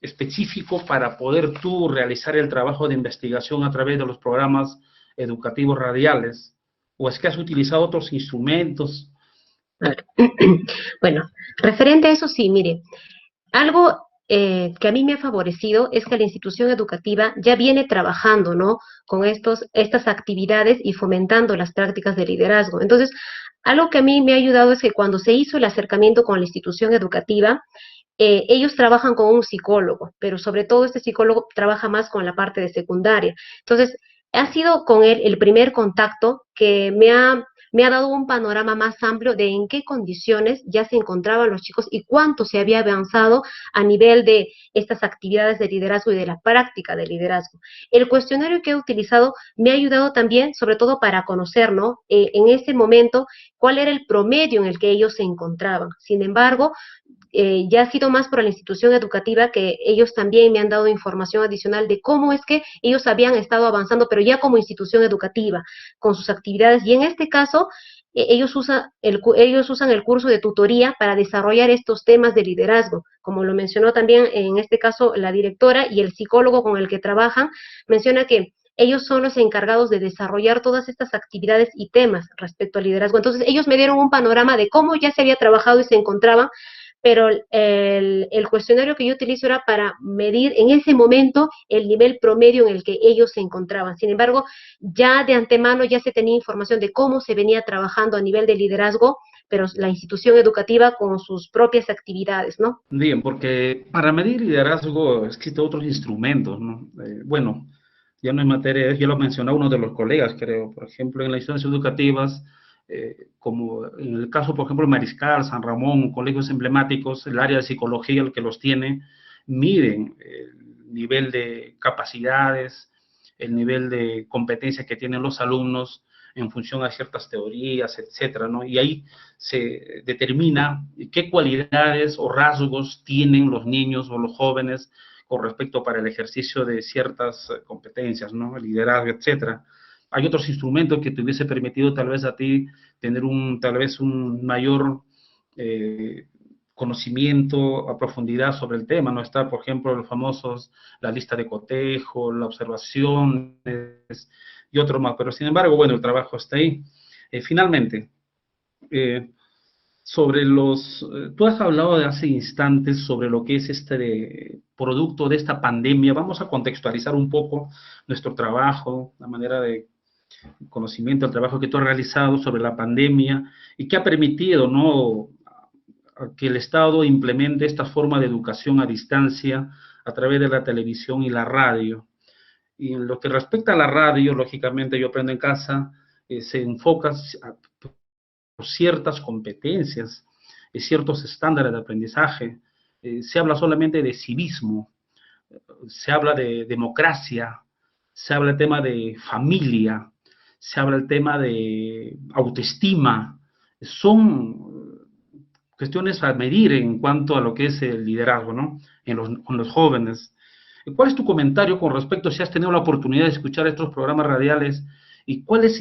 específico para poder tú realizar el trabajo de investigación a través de los programas educativos radiales? ¿O es que has utilizado otros instrumentos? Bueno, referente a eso, sí, mire, algo que a mí me ha favorecido es que la institución educativa ya viene trabajando, ¿no?, con estas actividades y fomentando las prácticas de liderazgo. Entonces, algo que a mí me ha ayudado es que cuando se hizo el acercamiento con la institución educativa, ellos trabajan con un psicólogo, pero sobre todo este psicólogo trabaja más con la parte de secundaria. Entonces, ha sido con él el primer contacto que me ha dado un panorama más amplio de en qué condiciones ya se encontraban los chicos y cuánto se había avanzado a nivel de estas actividades de liderazgo y de la práctica de liderazgo. El cuestionario que he utilizado me ha ayudado también, sobre todo para conocer, ¿no?, en ese momento, cuál era el promedio en el que ellos se encontraban. Sin embargo, ya ha sido más por la institución educativa que ellos también me han dado información adicional de cómo es que ellos habían estado avanzando, pero ya como institución educativa, con sus actividades. Y en este caso, ellos usan el curso de tutoría para desarrollar estos temas de liderazgo. Como lo mencionó también en este caso la directora, y el psicólogo con el que trabajan menciona que ellos son los encargados de desarrollar todas estas actividades y temas respecto al liderazgo. Entonces, ellos me dieron un panorama de cómo ya se había trabajado y se encontraban, pero el cuestionario que yo utilizo era para medir en ese momento el nivel promedio en el que ellos se encontraban. Sin embargo, ya de antemano ya se tenía información de cómo se venía trabajando a nivel de liderazgo, pero la institución educativa con sus propias actividades, ¿no? Bien, porque para medir liderazgo existen otros instrumentos, ¿no? Bueno, ya no es materia, ya lo mencionó uno de los colegas, creo, por ejemplo, en las instituciones educativas, como en el caso, por ejemplo, Mariscal, San Ramón, colegios emblemáticos, el área de psicología, el que los tiene, miden el nivel de capacidades, el nivel de competencia que tienen los alumnos en función a ciertas teorías, etcétera, ¿no? Y ahí se determina qué cualidades o rasgos tienen los niños o los jóvenes con respecto para el ejercicio de ciertas competencias, ¿no? El liderazgo, etcétera. Hay otros instrumentos que te hubiese permitido tal vez a ti tener tal vez un mayor conocimiento a profundidad sobre el tema, ¿no? Está, por ejemplo, los famosos, la lista de cotejo, la observación y otro más, pero sin embargo, bueno, el trabajo está ahí. Finalmente, sobre tú has hablado de hace instantes sobre lo que es producto de esta pandemia. Vamos a contextualizar un poco nuestro trabajo, la manera de conocimiento, el trabajo que tú has realizado sobre la pandemia y que ha permitido, ¿no?, que el Estado implemente esta forma de educación a distancia a través de la televisión y la radio. Y en lo que respecta a la radio, lógicamente Yo Aprendo en Casa se enfoca por ciertas competencias, ciertos estándares de aprendizaje. Se habla solamente de civismo, se habla de democracia, se habla el tema de familia, se habla el tema de autoestima. Son cuestiones a medir en cuanto a lo que es el liderazgo, ¿no?, con los jóvenes. ¿Cuál es tu comentario con respecto, si has tenido la oportunidad de escuchar estos programas radiales, y cuál es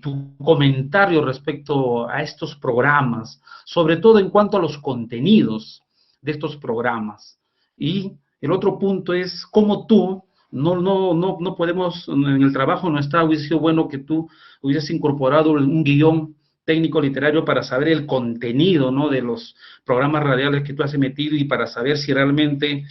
tu comentario respecto a estos programas, sobre todo en cuanto a los contenidos de estos programas? Y el otro punto es cómo tú, no podemos, en el trabajo no está, hubiese sido bueno que tú hubieses incorporado un guión técnico literario para saber el contenido, ¿no?, de los programas radiales que tú has emitido, y para saber si realmente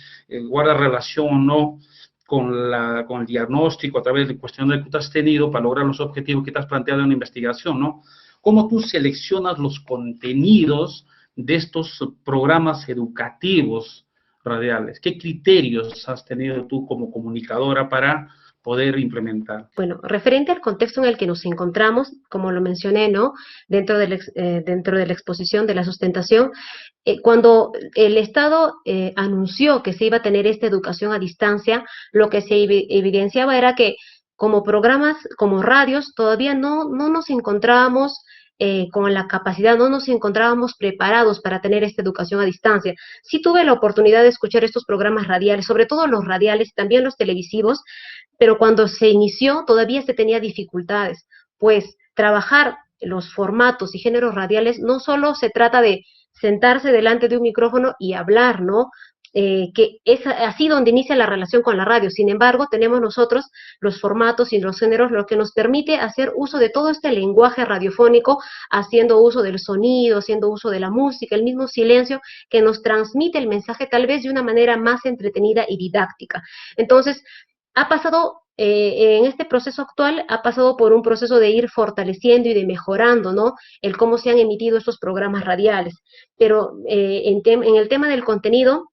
guarda relación o no con el diagnóstico a través de cuestiones que tú has tenido para lograr los objetivos que te has planteado en la investigación, ¿no? ¿Cómo tú seleccionas los contenidos de estos programas educativos radiales? ¿Qué criterios has tenido tú como comunicadora para poder implementar? Bueno, referente al contexto en el que nos encontramos, como lo mencioné, ¿no?, dentro de la exposición de la sustentación, cuando el Estado anunció que se iba a tener esta educación a distancia, lo que se evidenciaba era que como programas, como radios, todavía no nos encontrábamos con la capacidad, no nos encontrábamos preparados para tener esta educación a distancia. Sí tuve la oportunidad de escuchar estos programas radiales, sobre todo los radiales, también los televisivos, pero cuando se inició todavía se tenía dificultades, pues trabajar los formatos y géneros radiales no solo se trata de sentarse delante de un micrófono y hablar, ¿no? Que es así donde inicia la relación con la radio. Sin embargo, tenemos nosotros los formatos y los géneros, lo que nos permite hacer uso de todo este lenguaje radiofónico, haciendo uso del sonido, haciendo uso de la música, el mismo silencio que nos transmite el mensaje tal vez de una manera más entretenida y didáctica. Entonces, ha pasado, en este proceso actual, ha pasado por un proceso de ir fortaleciendo y de mejorando, ¿no?, el cómo se han emitido estos programas radiales. Pero en el tema del contenido,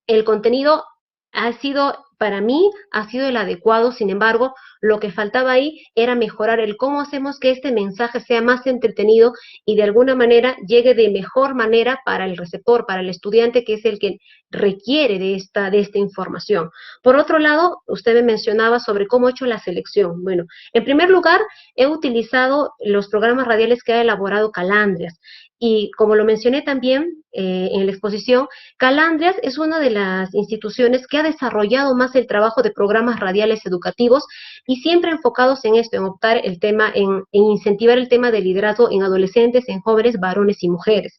el contenido ha sido, para mí, ha sido el adecuado. Sin embargo, lo que faltaba ahí era mejorar el cómo hacemos que este mensaje sea más entretenido y de alguna manera llegue de mejor manera para el receptor, para el estudiante, que es el que requiere de esta información. Por otro lado, usted me mencionaba sobre cómo he hecho la selección. Bueno, en primer lugar, he utilizado los programas radiales que ha elaborado Calandrias. Y como lo mencioné también en la exposición, Calandrias es una de las instituciones que ha desarrollado más el trabajo de programas radiales educativos, y siempre enfocados en esto, en optar el tema, en incentivar el tema del liderazgo en adolescentes, en jóvenes, varones y mujeres.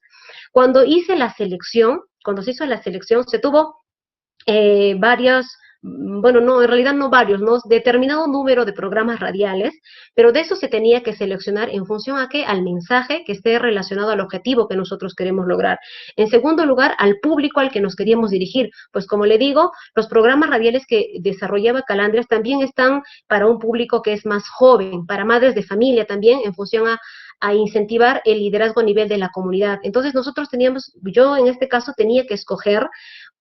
Cuando se hizo la selección, se tuvo varios, bueno, no, en realidad no varios, ¿no?, determinado número de programas radiales, pero de eso se tenía que seleccionar en función a qué, al mensaje que esté relacionado al objetivo que nosotros queremos lograr. En segundo lugar, al público al que nos queríamos dirigir, pues como le digo, los programas radiales que desarrollaba Calandrias también están para un público que es más joven, para madres de familia también, en función a incentivar el liderazgo a nivel de la comunidad. Entonces yo en este caso tenía que escoger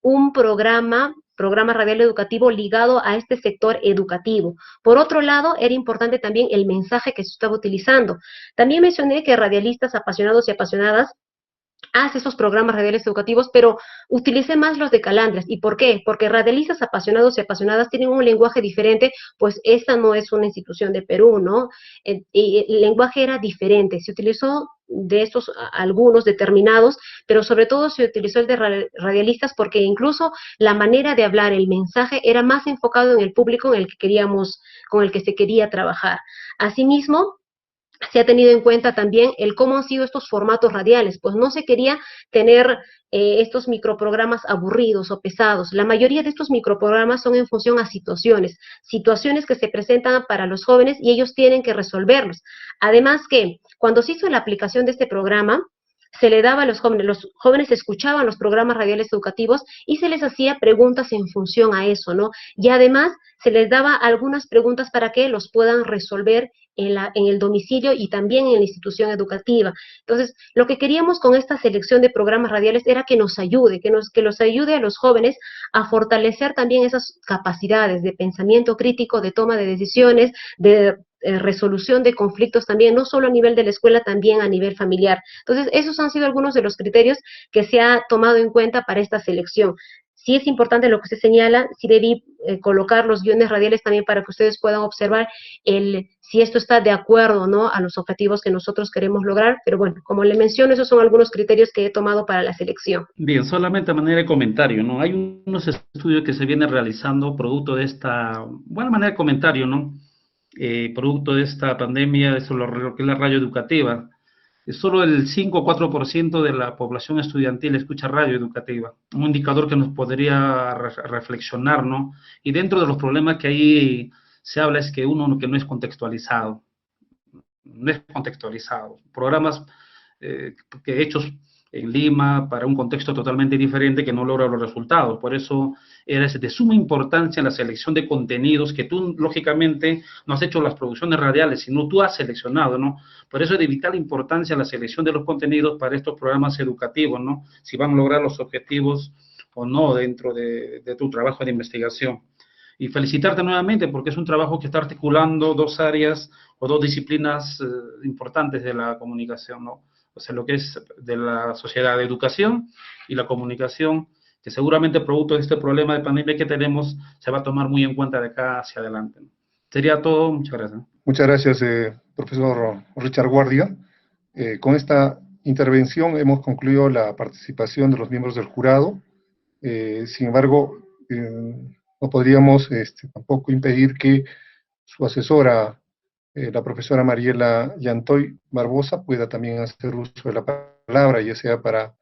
un programa radial educativo ligado a este sector educativo. Por otro lado, era importante también el mensaje que se estaba utilizando. También mencioné que radialistas apasionados y apasionadas hace esos programas radiales educativos, pero utilicé más los de Calandrias. ¿Y por qué? Porque radialistas apasionados y apasionadas tienen un lenguaje diferente, pues esta no es una institución de Perú, ¿no? Y el lenguaje era diferente, se utilizó de estos algunos determinados, pero sobre todo se utilizó el de radialistas porque incluso la manera de hablar, el mensaje era más enfocado en el público con el que se quería trabajar. Asimismo, se ha tenido en cuenta también el cómo han sido estos formatos radiales, pues no se quería tener estos microprogramas aburridos o pesados. La mayoría de estos microprogramas son en función a situaciones que se presentan para los jóvenes y ellos tienen que resolverlos. Además que cuando se hizo la aplicación de este programa, se le daba a los jóvenes escuchaban los programas radiales educativos y se les hacía preguntas en función a eso, ¿no? Y además se les daba algunas preguntas para que los puedan resolver en el domicilio y también en la institución educativa. Entonces, lo que queríamos con esta selección de programas radiales era que nos ayude, que los ayude a los jóvenes a fortalecer también esas capacidades de pensamiento crítico, de toma de decisiones, de resolución de conflictos también, no solo a nivel de la escuela, también a nivel familiar. Entonces, esos han sido algunos de los criterios que se ha tomado en cuenta para esta selección. Sí es importante lo que se señala, sí debí colocar los guiones radiales también para que ustedes puedan observar si esto está de acuerdo, ¿no?, a los objetivos que nosotros queremos lograr, pero bueno, como le menciono, esos son algunos criterios que he tomado para la selección. Bien, solamente a manera de comentario, ¿no? Hay unos estudios que se vienen realizando producto de esta, buena manera de comentario, ¿no? Producto de esta pandemia, eso lo que es la radio educativa. Solo el 5 o 4% de la población estudiantil escucha radio educativa, un indicador que nos podría reflexionar, ¿no? Y dentro de los problemas que ahí se habla es que uno que no es contextualizado, programas que hechos en Lima para un contexto totalmente diferente que no logra los resultados. Por eso era de suma importancia la selección de contenidos que tú, lógicamente, no has hecho las producciones radiales, sino tú has seleccionado, ¿no? Por eso es de vital importancia la selección de los contenidos para estos programas educativos, ¿no? Si van a lograr los objetivos o no dentro de tu trabajo de investigación. Y felicitarte nuevamente porque es un trabajo que está articulando dos áreas o dos disciplinas importantes de la comunicación, ¿no? O sea, lo que es de la sociedad de educación y la comunicación, que seguramente producto de este problema de pandemia que tenemos, se va a tomar muy en cuenta de acá hacia adelante. Sería todo, muchas gracias. Muchas gracias, profesor Richard Guardia. Con esta intervención hemos concluido la participación de los miembros del jurado. Sin embargo, no podríamos tampoco impedir que su asesora, la profesora Mariela Llantoy Barbosa, pueda también hacer uso de la palabra, ya sea para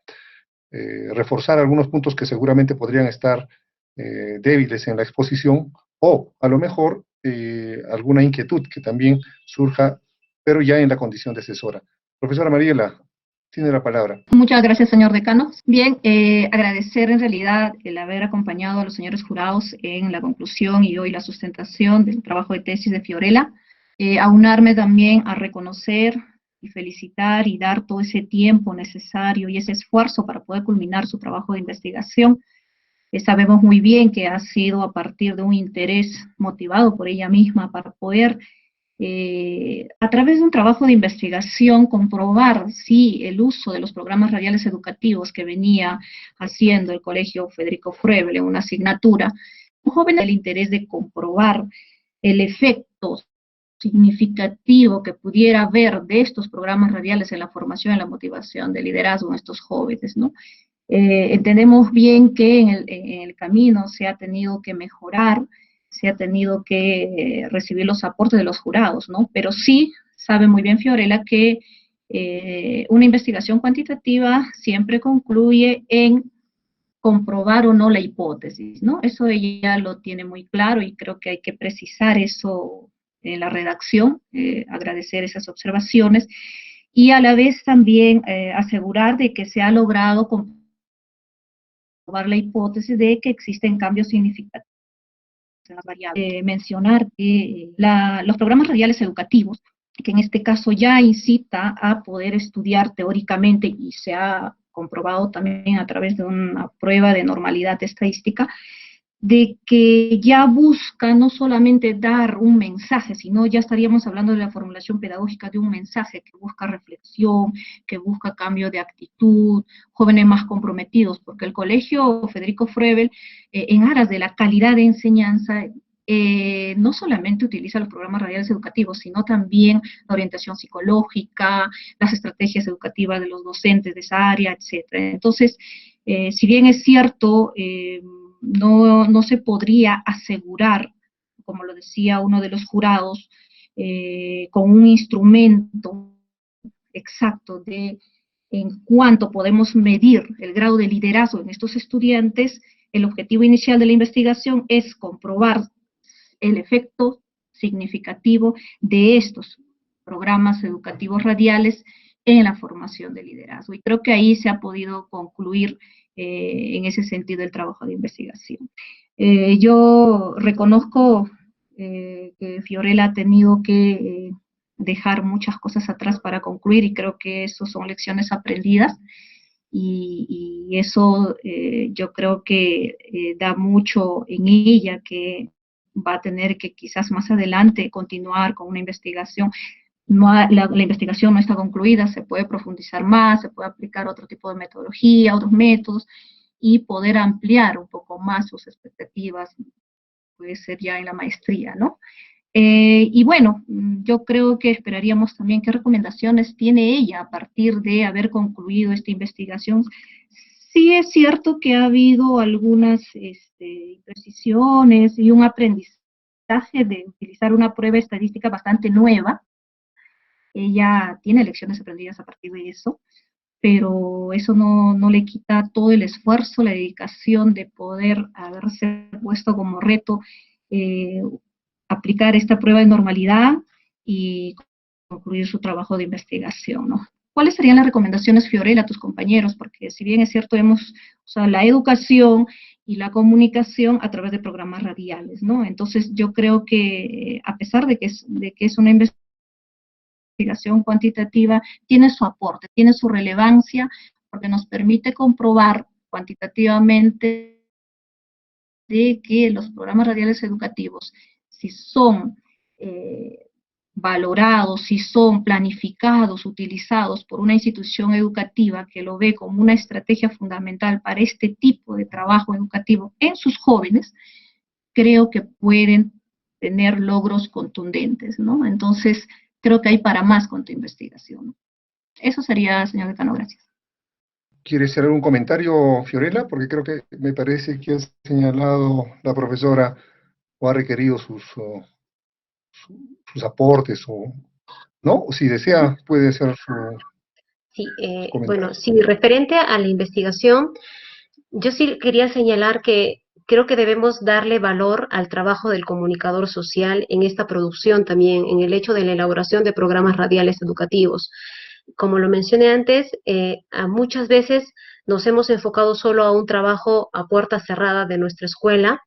reforzar algunos puntos que seguramente podrían estar débiles en la exposición, o a lo mejor alguna inquietud que también surja, pero ya en la condición de asesora. Profesora Mariela, tiene la palabra. Muchas gracias, señor decano. Bien, agradecer en realidad el haber acompañado a los señores jurados en la conclusión y hoy la sustentación del trabajo de tesis de Fiorella. Aunarme también a reconocer y felicitar y dar todo ese tiempo necesario y ese esfuerzo para poder culminar su trabajo de investigación. Sabemos muy bien que ha sido a partir de un interés motivado por ella misma para poder a través de un trabajo de investigación, comprobar si el uso de los programas radiales educativos que venía haciendo el Colegio Federico Froebel en una asignatura, un joven el interés de comprobar el efecto significativo que pudiera haber de estos programas radiales en la formación y la motivación de liderazgo en estos jóvenes, ¿no? Entendemos bien que en el camino se ha tenido que mejorar, se ha tenido que recibir los aportes de los jurados, ¿no? Pero sí sabe muy bien Fiorella que una investigación cuantitativa siempre concluye en comprobar o no la hipótesis, ¿no? Eso ella lo tiene muy claro y creo que hay que precisar eso en la redacción, agradecer esas observaciones y a la vez también asegurar de que se ha logrado comprobar la hipótesis de que existen cambios significativos. Mencionar que los programas radiales educativos, que en este caso ya incita a poder estudiar teóricamente y se ha comprobado también a través de una prueba de normalidad estadística, de que ya busca no solamente dar un mensaje, sino ya estaríamos hablando de la formulación pedagógica de un mensaje que busca reflexión, que busca cambio de actitud, jóvenes más comprometidos, porque el Colegio Federico Froebel, en aras de la calidad de enseñanza, no solamente utiliza los programas radiales educativos, sino también la orientación psicológica, las estrategias educativas de los docentes de esa área, etc. Entonces, si bien es cierto, no se podría asegurar, como lo decía uno de los jurados, con un instrumento exacto de en cuánto podemos medir el grado de liderazgo en estos estudiantes, el objetivo inicial de la investigación es comprobar el efecto significativo de estos programas educativos radiales en la formación de liderazgo. Y creo que ahí se ha podido concluir en ese sentido el trabajo de investigación. Yo reconozco que Fiorella ha tenido que dejar muchas cosas atrás para concluir y creo que eso son lecciones aprendidas y eso yo creo que da mucho en ella, que va a tener que quizás más adelante continuar con una investigación. La investigación no está concluida, se puede profundizar más, se puede aplicar otro tipo de metodología, otros métodos y poder ampliar un poco más sus expectativas, puede ser ya en la maestría, ¿no? Y bueno, yo creo que esperaríamos también qué recomendaciones tiene ella a partir de haber concluido esta investigación. Sí es cierto que ha habido algunas imprecisiones y un aprendizaje de utilizar una prueba estadística bastante nueva. Ella tiene lecciones aprendidas a partir de eso, pero eso no le quita todo el esfuerzo, la dedicación de poder haberse puesto como reto aplicar esta prueba de normalidad y concluir su trabajo de investigación, ¿no? ¿Cuáles serían las recomendaciones, Fiorella, a tus compañeros? Porque si bien es cierto, hemos usado la educación y la comunicación a través de programas radiales, ¿no? Entonces, yo creo que a pesar de que es una investigación cuantitativa, tiene su aporte, tiene su relevancia, porque nos permite comprobar cuantitativamente de que los programas radiales educativos, si son valorados, si son planificados, utilizados por una institución educativa que lo ve como una estrategia fundamental para este tipo de trabajo educativo en sus jóvenes, creo que pueden tener logros contundentes, ¿no? Entonces, creo que hay para más con tu investigación. Eso sería, señor decano, gracias. ¿Quieres hacer algún comentario, Fiorella? Porque creo que me parece que ha señalado la profesora o ha requerido sus aportes, ¿no? Si desea, puede hacer su Sí, bueno, sí, referente a la investigación, yo sí quería señalar que creo que debemos darle valor al trabajo del comunicador social en esta producción también, en el hecho de la elaboración de programas radiales educativos. Como lo mencioné antes, muchas veces nos hemos enfocado solo a un trabajo a puerta cerrada de nuestra escuela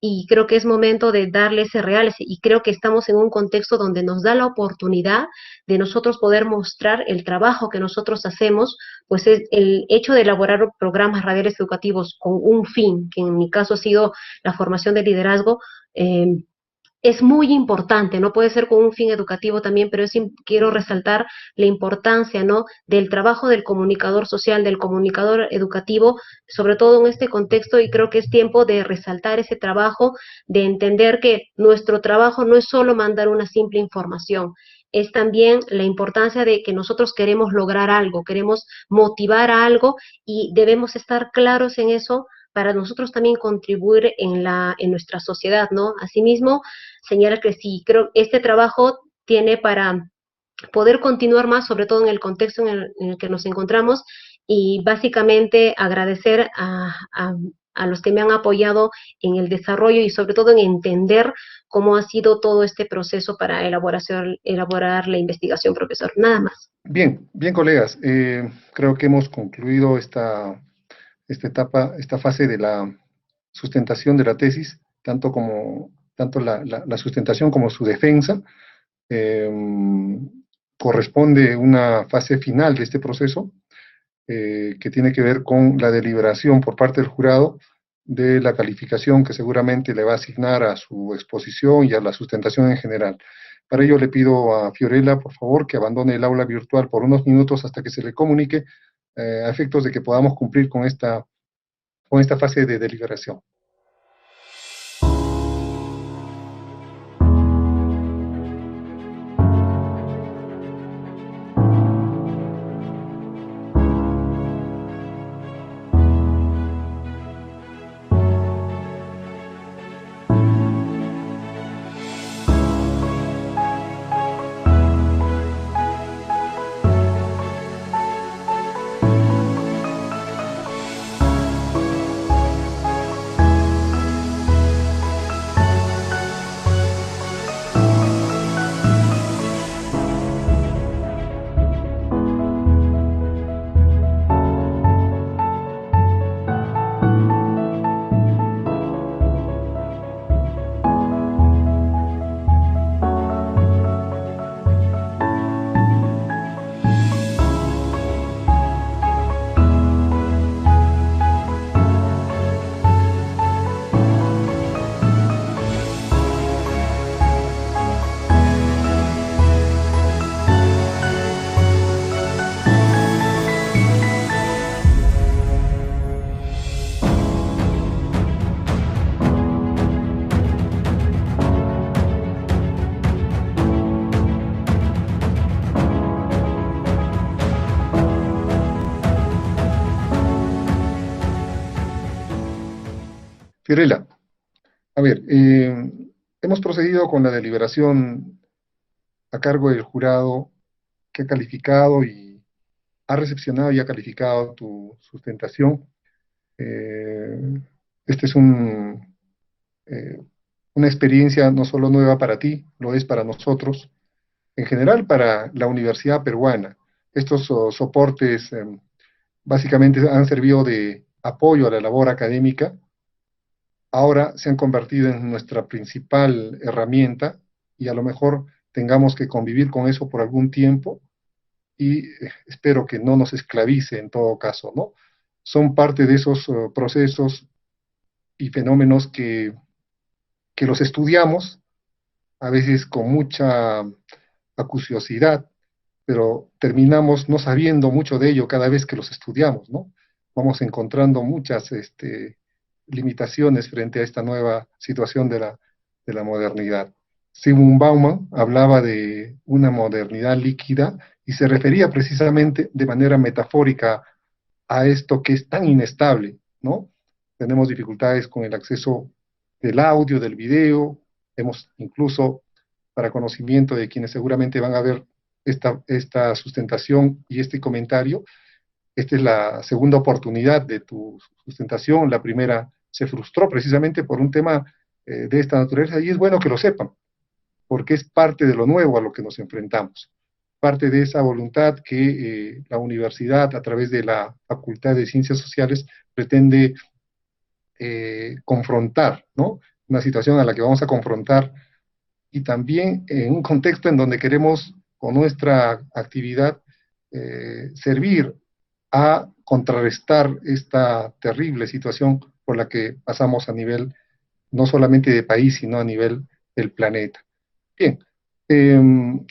y creo que es momento de darle ese realce y creo que estamos en un contexto donde nos da la oportunidad de nosotros poder mostrar el trabajo que nosotros hacemos, pues es el hecho de elaborar programas radiales educativos con un fin, que en mi caso ha sido la formación de liderazgo, es muy importante, no puede ser con un fin educativo también, pero quiero resaltar la importancia, ¿no?, del trabajo del comunicador social, del comunicador educativo, sobre todo en este contexto, y creo que es tiempo de resaltar ese trabajo, de entender que nuestro trabajo no es solo mandar una simple información, es también la importancia de que nosotros queremos lograr algo, queremos motivar a algo y debemos estar claros en eso para nosotros también contribuir en nuestra sociedad, ¿no? Asimismo, señala que sí, creo que este trabajo tiene para poder continuar más, sobre todo en el contexto en el que nos encontramos, y básicamente agradecer a los que me han apoyado en el desarrollo y sobre todo en entender cómo ha sido todo este proceso para elaborar la investigación, profesor. Nada más. Bien, colegas, creo que hemos concluido esta etapa, esta fase de la sustentación de la tesis, tanto la sustentación como su defensa. Corresponde una fase final de este proceso que tiene que ver con la deliberación por parte del jurado de la calificación que seguramente le va a asignar a su exposición y a la sustentación en general. Para ello le pido a Fiorella, por favor, que abandone el aula virtual por unos minutos hasta que se le comunique a efectos de que podamos cumplir con esta fase de deliberación. Fiorella, a ver, hemos procedido con la deliberación a cargo del jurado que ha calificado y ha recepcionado y ha calificado tu sustentación. Este es una experiencia no solo nueva para ti, lo es para nosotros, en general para la universidad peruana. Estos soportes básicamente han servido de apoyo a la labor académica, ahora se han convertido en nuestra principal herramienta y a lo mejor tengamos que convivir con eso por algún tiempo y espero que no nos esclavice en todo caso, ¿no? Son parte de esos procesos y fenómenos que los estudiamos, a veces con mucha acuciosidad, pero terminamos no sabiendo mucho de ello cada vez que los estudiamos, ¿no? Vamos encontrando muchas limitaciones frente a esta nueva situación de la modernidad. Zygmunt Bauman hablaba de una modernidad líquida y se refería precisamente de manera metafórica a esto que es tan inestable, ¿no? Tenemos dificultades con el acceso del audio, del video, hemos incluso, para conocimiento de quienes seguramente van a ver esta sustentación y este comentario, esta es la segunda oportunidad de tu sustentación, la primera se frustró precisamente por un tema de esta naturaleza, y es bueno que lo sepan, porque es parte de lo nuevo a lo que nos enfrentamos, parte de esa voluntad que la universidad, a través de la Facultad de Ciencias Sociales, pretende confrontar, ¿no? Una situación a la que vamos a confrontar, y también en un contexto en donde queremos, con nuestra actividad, servir a contrarrestar esta terrible situación por la que pasamos a nivel no solamente de país, sino a nivel del planeta. Bien,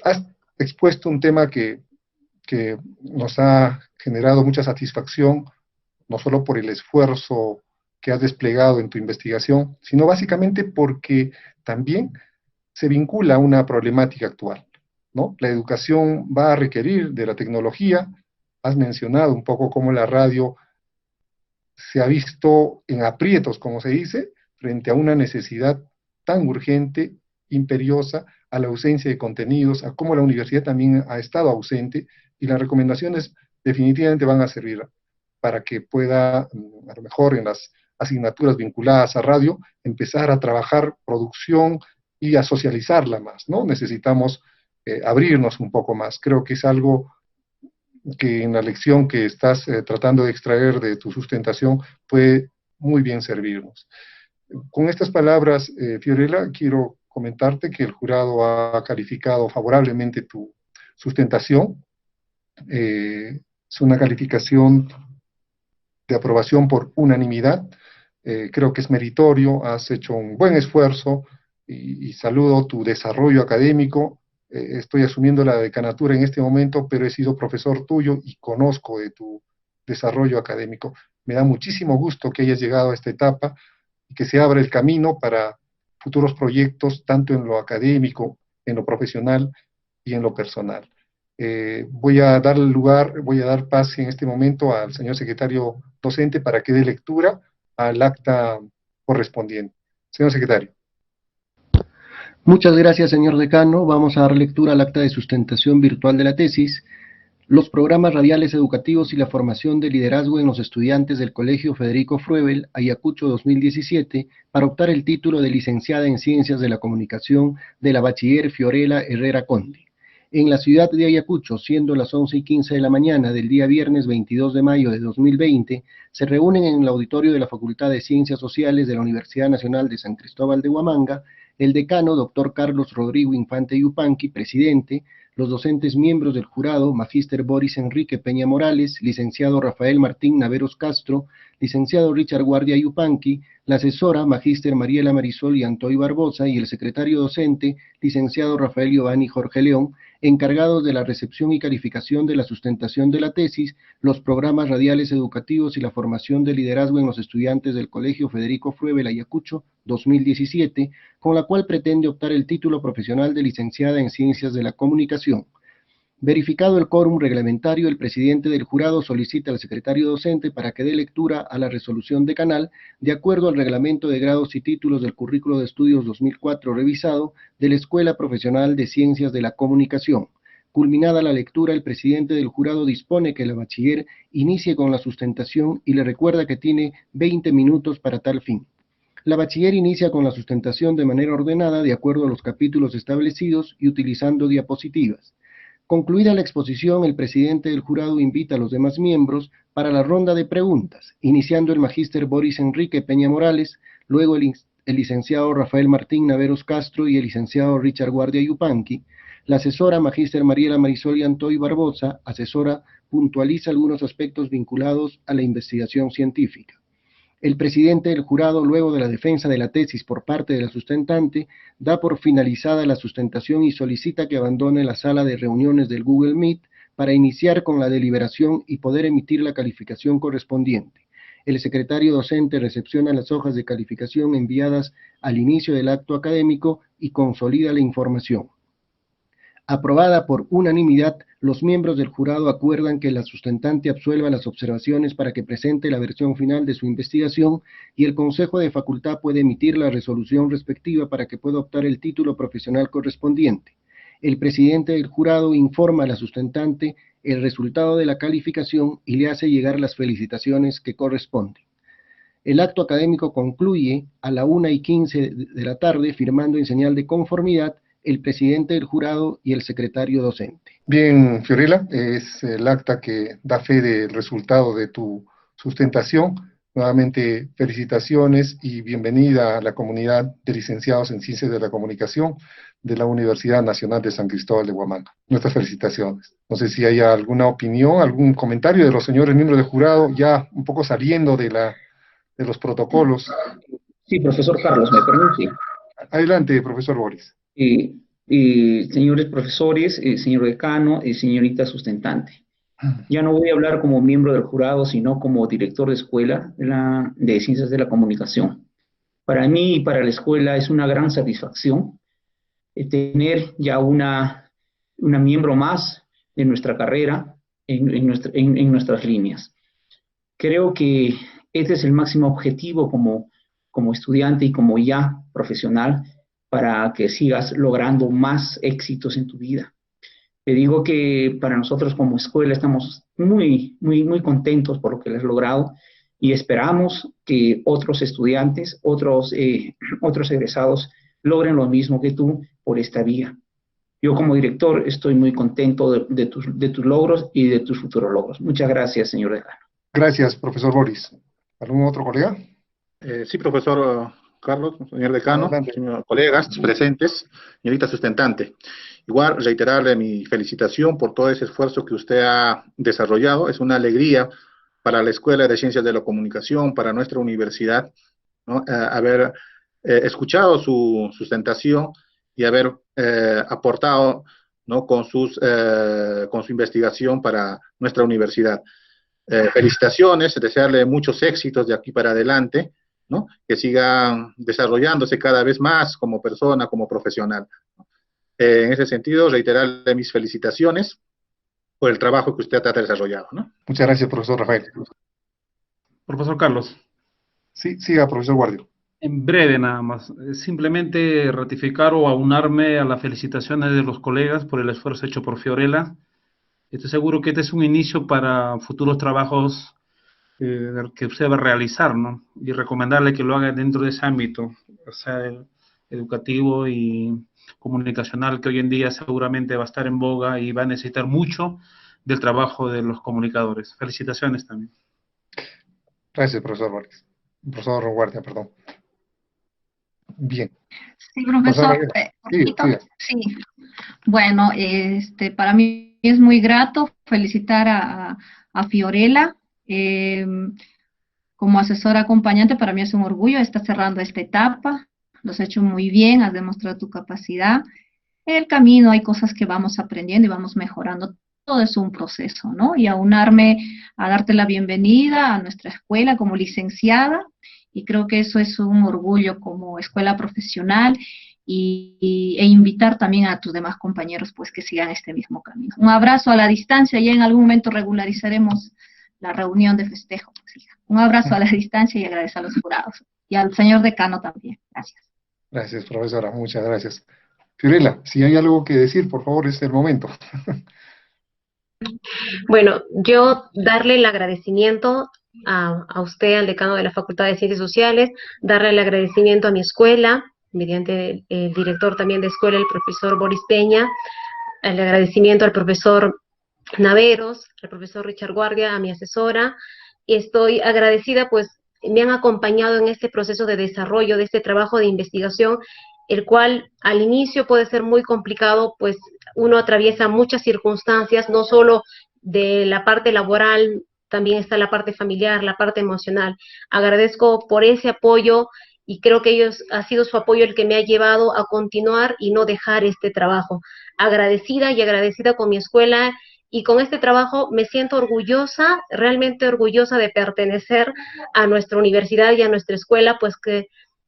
has expuesto un tema que nos ha generado mucha satisfacción, no solo por el esfuerzo que has desplegado en tu investigación, sino básicamente porque también se vincula a una problemática actual, ¿no? La educación va a requerir de la tecnología. Has mencionado un poco cómo la radio se ha visto en aprietos, como se dice, frente a una necesidad tan urgente, imperiosa, a la ausencia de contenidos, a cómo la universidad también ha estado ausente, y las recomendaciones definitivamente van a servir para que pueda, a lo mejor en las asignaturas vinculadas a radio, empezar a trabajar producción y a socializarla más, ¿no? Necesitamos abrirnos un poco más. Creo que es algo que en la lección que estás tratando de extraer de tu sustentación puede muy bien servirnos. Con estas palabras, Fiorella, quiero comentarte que el jurado ha calificado favorablemente tu sustentación. Es una calificación de aprobación por unanimidad. Creo que es meritorio, has hecho un buen esfuerzo y saludo tu desarrollo académico. Estoy asumiendo la decanatura en este momento, pero he sido profesor tuyo y conozco de tu desarrollo académico. Me da muchísimo gusto que hayas llegado a esta etapa y que se abra el camino para futuros proyectos, tanto en lo académico, en lo profesional y en lo personal. Voy a dar pase en este momento al señor secretario docente para que dé lectura al acta correspondiente. Señor secretario. Muchas gracias, señor decano. Vamos a dar lectura al acta de sustentación virtual de la tesis, los programas radiales educativos y la formación de liderazgo en los estudiantes del Colegio Federico Froebel, Ayacucho 2017, para optar el título de licenciada en Ciencias de la Comunicación de la bachiller Fiorella Herrera Conde. En la ciudad de Ayacucho, siendo las 11:15 de la mañana del día viernes 22 de mayo de 2020, se reúnen en el auditorio de la Facultad de Ciencias Sociales de la Universidad Nacional de San Cristóbal de Huamanga, el decano, doctor Carlos Rodrigo Infante Yupanqui, presidente, los docentes miembros del jurado, magíster Boris Enrique Peña Morales, licenciado Rafael Martín Naveros Castro, licenciado Richard Guardia Yupanqui, la asesora, magíster Mariela Marisol y Antoy Barbosa, y el secretario docente, licenciado Rafael Giovanni Jorge León, encargados de la recepción y calificación de la sustentación de la tesis, los programas radiales educativos y la formación de liderazgo en los estudiantes del Colegio Federico Froebel Ayacucho 2017, con la cual pretende optar el título profesional de licenciada en Ciencias de la Comunicación. Verificado el quórum reglamentario, el presidente del jurado solicita al secretario docente para que dé lectura a la resolución de canal de acuerdo al reglamento de grados y títulos del currículo de estudios 2004 revisado de la Escuela Profesional de Ciencias de la Comunicación. Culminada la lectura, el presidente del jurado dispone que la bachiller inicie con la sustentación y le recuerda que tiene 20 minutos para tal fin. La bachiller inicia con la sustentación de manera ordenada de acuerdo a los capítulos establecidos y utilizando diapositivas. Concluida la exposición, el presidente del jurado invita a los demás miembros para la ronda de preguntas, iniciando el magíster Boris Enrique Peña Morales, luego el licenciado Rafael Martín Naveros Castro y el licenciado Richard Guardia Yupanqui. La asesora magíster Mariela Marisol Antoy Barbosa, asesora, puntualiza algunos aspectos vinculados a la investigación científica. El presidente del jurado, luego de la defensa de la tesis por parte de la sustentante, da por finalizada la sustentación y solicita que abandone la sala de reuniones del Google Meet para iniciar con la deliberación y poder emitir la calificación correspondiente. El secretario docente recepciona las hojas de calificación enviadas al inicio del acto académico y consolida la información. Aprobada por unanimidad, los miembros del jurado acuerdan que la sustentante absuelva las observaciones para que presente la versión final de su investigación y el Consejo de Facultad puede emitir la resolución respectiva para que pueda optar el título profesional correspondiente. El presidente del jurado informa a la sustentante el resultado de la calificación y le hace llegar las felicitaciones que corresponden. El acto académico concluye a la 1:15 de la tarde, firmando en señal de conformidad el presidente del jurado y el secretario docente. Bien, Fiorella, es el acta que da fe del resultado de tu sustentación. Nuevamente, felicitaciones y bienvenida a la comunidad de licenciados en Ciencias de la Comunicación de la Universidad Nacional de San Cristóbal de Huamanga. Nuestras felicitaciones. No sé si hay alguna opinión, algún comentario de los señores miembros del jurado, ya un poco saliendo de los protocolos. Sí, profesor Carlos, ¿me permite? Adelante, profesor Boris. Señores profesores, señor decano y señorita sustentante. Ya no voy a hablar como miembro del jurado, sino como director de escuela de Ciencias de la Comunicación. Para mí y para la escuela es una gran satisfacción tener ya una miembro más de nuestra carrera en nuestras líneas. Creo que este es el máximo objetivo como estudiante y como ya profesional, para que sigas logrando más éxitos en tu vida. Te digo que para nosotros como escuela estamos muy contentos por lo que has logrado y esperamos que otros estudiantes, otros egresados logren lo mismo que tú por esta vía. Yo como director estoy muy contento de tus logros y de tus futuros logros. Muchas gracias, señor decano. Gracias, profesor Boris. ¿Algún otro colega? Sí, profesor Carlos, señor decano, señores colegas presentes, señorita sustentante. Igual reiterarle mi felicitación por todo ese esfuerzo que usted ha desarrollado. Es una alegría para la Escuela de Ciencias de la Comunicación, para nuestra universidad, ¿no? Haber escuchado su sustentación y haber aportado, ¿no? con su investigación para nuestra universidad. Felicitaciones, desearle muchos éxitos de aquí para adelante, ¿no? Que siga desarrollándose cada vez más como persona, como profesional. En ese sentido, reiterarle mis felicitaciones por el trabajo que usted ha desarrollado, ¿no? Muchas gracias, profesor Rafael. Profesor Carlos. Sí, siga, profesor Guardia. En breve nada más, simplemente ratificar o aunarme a las felicitaciones de los colegas por el esfuerzo hecho por Fiorella. Estoy seguro que este es un inicio para futuros trabajos que usted va a realizar, ¿no? Y recomendarle que lo haga dentro de ese ámbito, o sea, el educativo y comunicacional, que hoy en día seguramente va a estar en boga y va a necesitar mucho del trabajo de los comunicadores. Felicitaciones también. Gracias, profesor Boris. Profesor Guardia, perdón. Bien. Sí, profesor. Sí. Bueno, para mí es muy grato felicitar a Fiorella. Como asesora acompañante, para mí es un orgullo estar cerrando esta etapa. Lo has hecho muy bien, has demostrado tu capacidad. En el camino hay cosas que vamos aprendiendo y vamos mejorando. Todo es un proceso, ¿no? Y aunarme a darte la bienvenida a nuestra escuela como licenciada, y creo que eso es un orgullo como escuela profesional, e invitar también a tus demás compañeros pues que sigan este mismo camino. Un abrazo a la distancia, y en algún momento regularizaremos la reunión de festejo. Pues, hija. Un abrazo a la distancia y agradecer a los jurados. Y al señor decano también. Gracias. Gracias, profesora. Muchas gracias. Fiorella, si hay algo que decir, por favor, es el momento. Bueno, yo darle el agradecimiento a usted, al decano de la Facultad de Ciencias Sociales, darle el agradecimiento a mi escuela, mediante el director también de escuela, el profesor Boris Peña, el agradecimiento al profesor Naveros, al profesor Richard Guardia, a mi asesora, y estoy agradecida, pues me han acompañado en este proceso de desarrollo de este trabajo de investigación, el cual al inicio puede ser muy complicado, pues uno atraviesa muchas circunstancias, no solo de la parte laboral, también está la parte familiar, la parte emocional. Agradezco por ese apoyo y creo que ha sido su apoyo el que me ha llevado a continuar y no dejar este trabajo. Agradecida y agradecida con mi escuela, y con este trabajo me siento orgullosa, realmente orgullosa de pertenecer a nuestra universidad y a nuestra escuela, pues que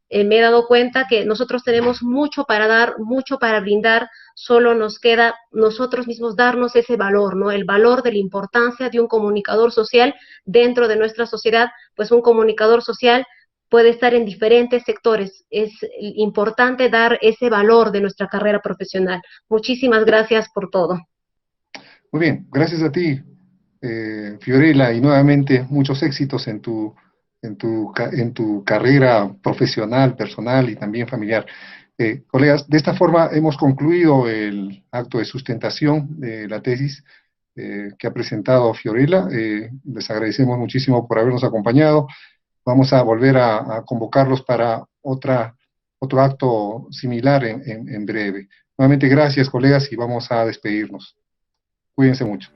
me he dado cuenta que nosotros tenemos mucho para dar, mucho para brindar, solo nos queda nosotros mismos darnos ese valor, ¿no? El valor de la importancia de un comunicador social dentro de nuestra sociedad, pues un comunicador social puede estar en diferentes sectores. Es importante dar ese valor de nuestra carrera profesional. Muchísimas gracias por todo. Muy bien, gracias a ti, Fiorella, y nuevamente muchos éxitos en tu carrera profesional, personal y también familiar. Colegas, de esta forma hemos concluido el acto de sustentación de la tesis que ha presentado Fiorella. Les agradecemos muchísimo por habernos acompañado. Vamos a volver a convocarlos para otro acto similar en breve. Nuevamente, gracias, colegas, y vamos a despedirnos. Cuídense mucho.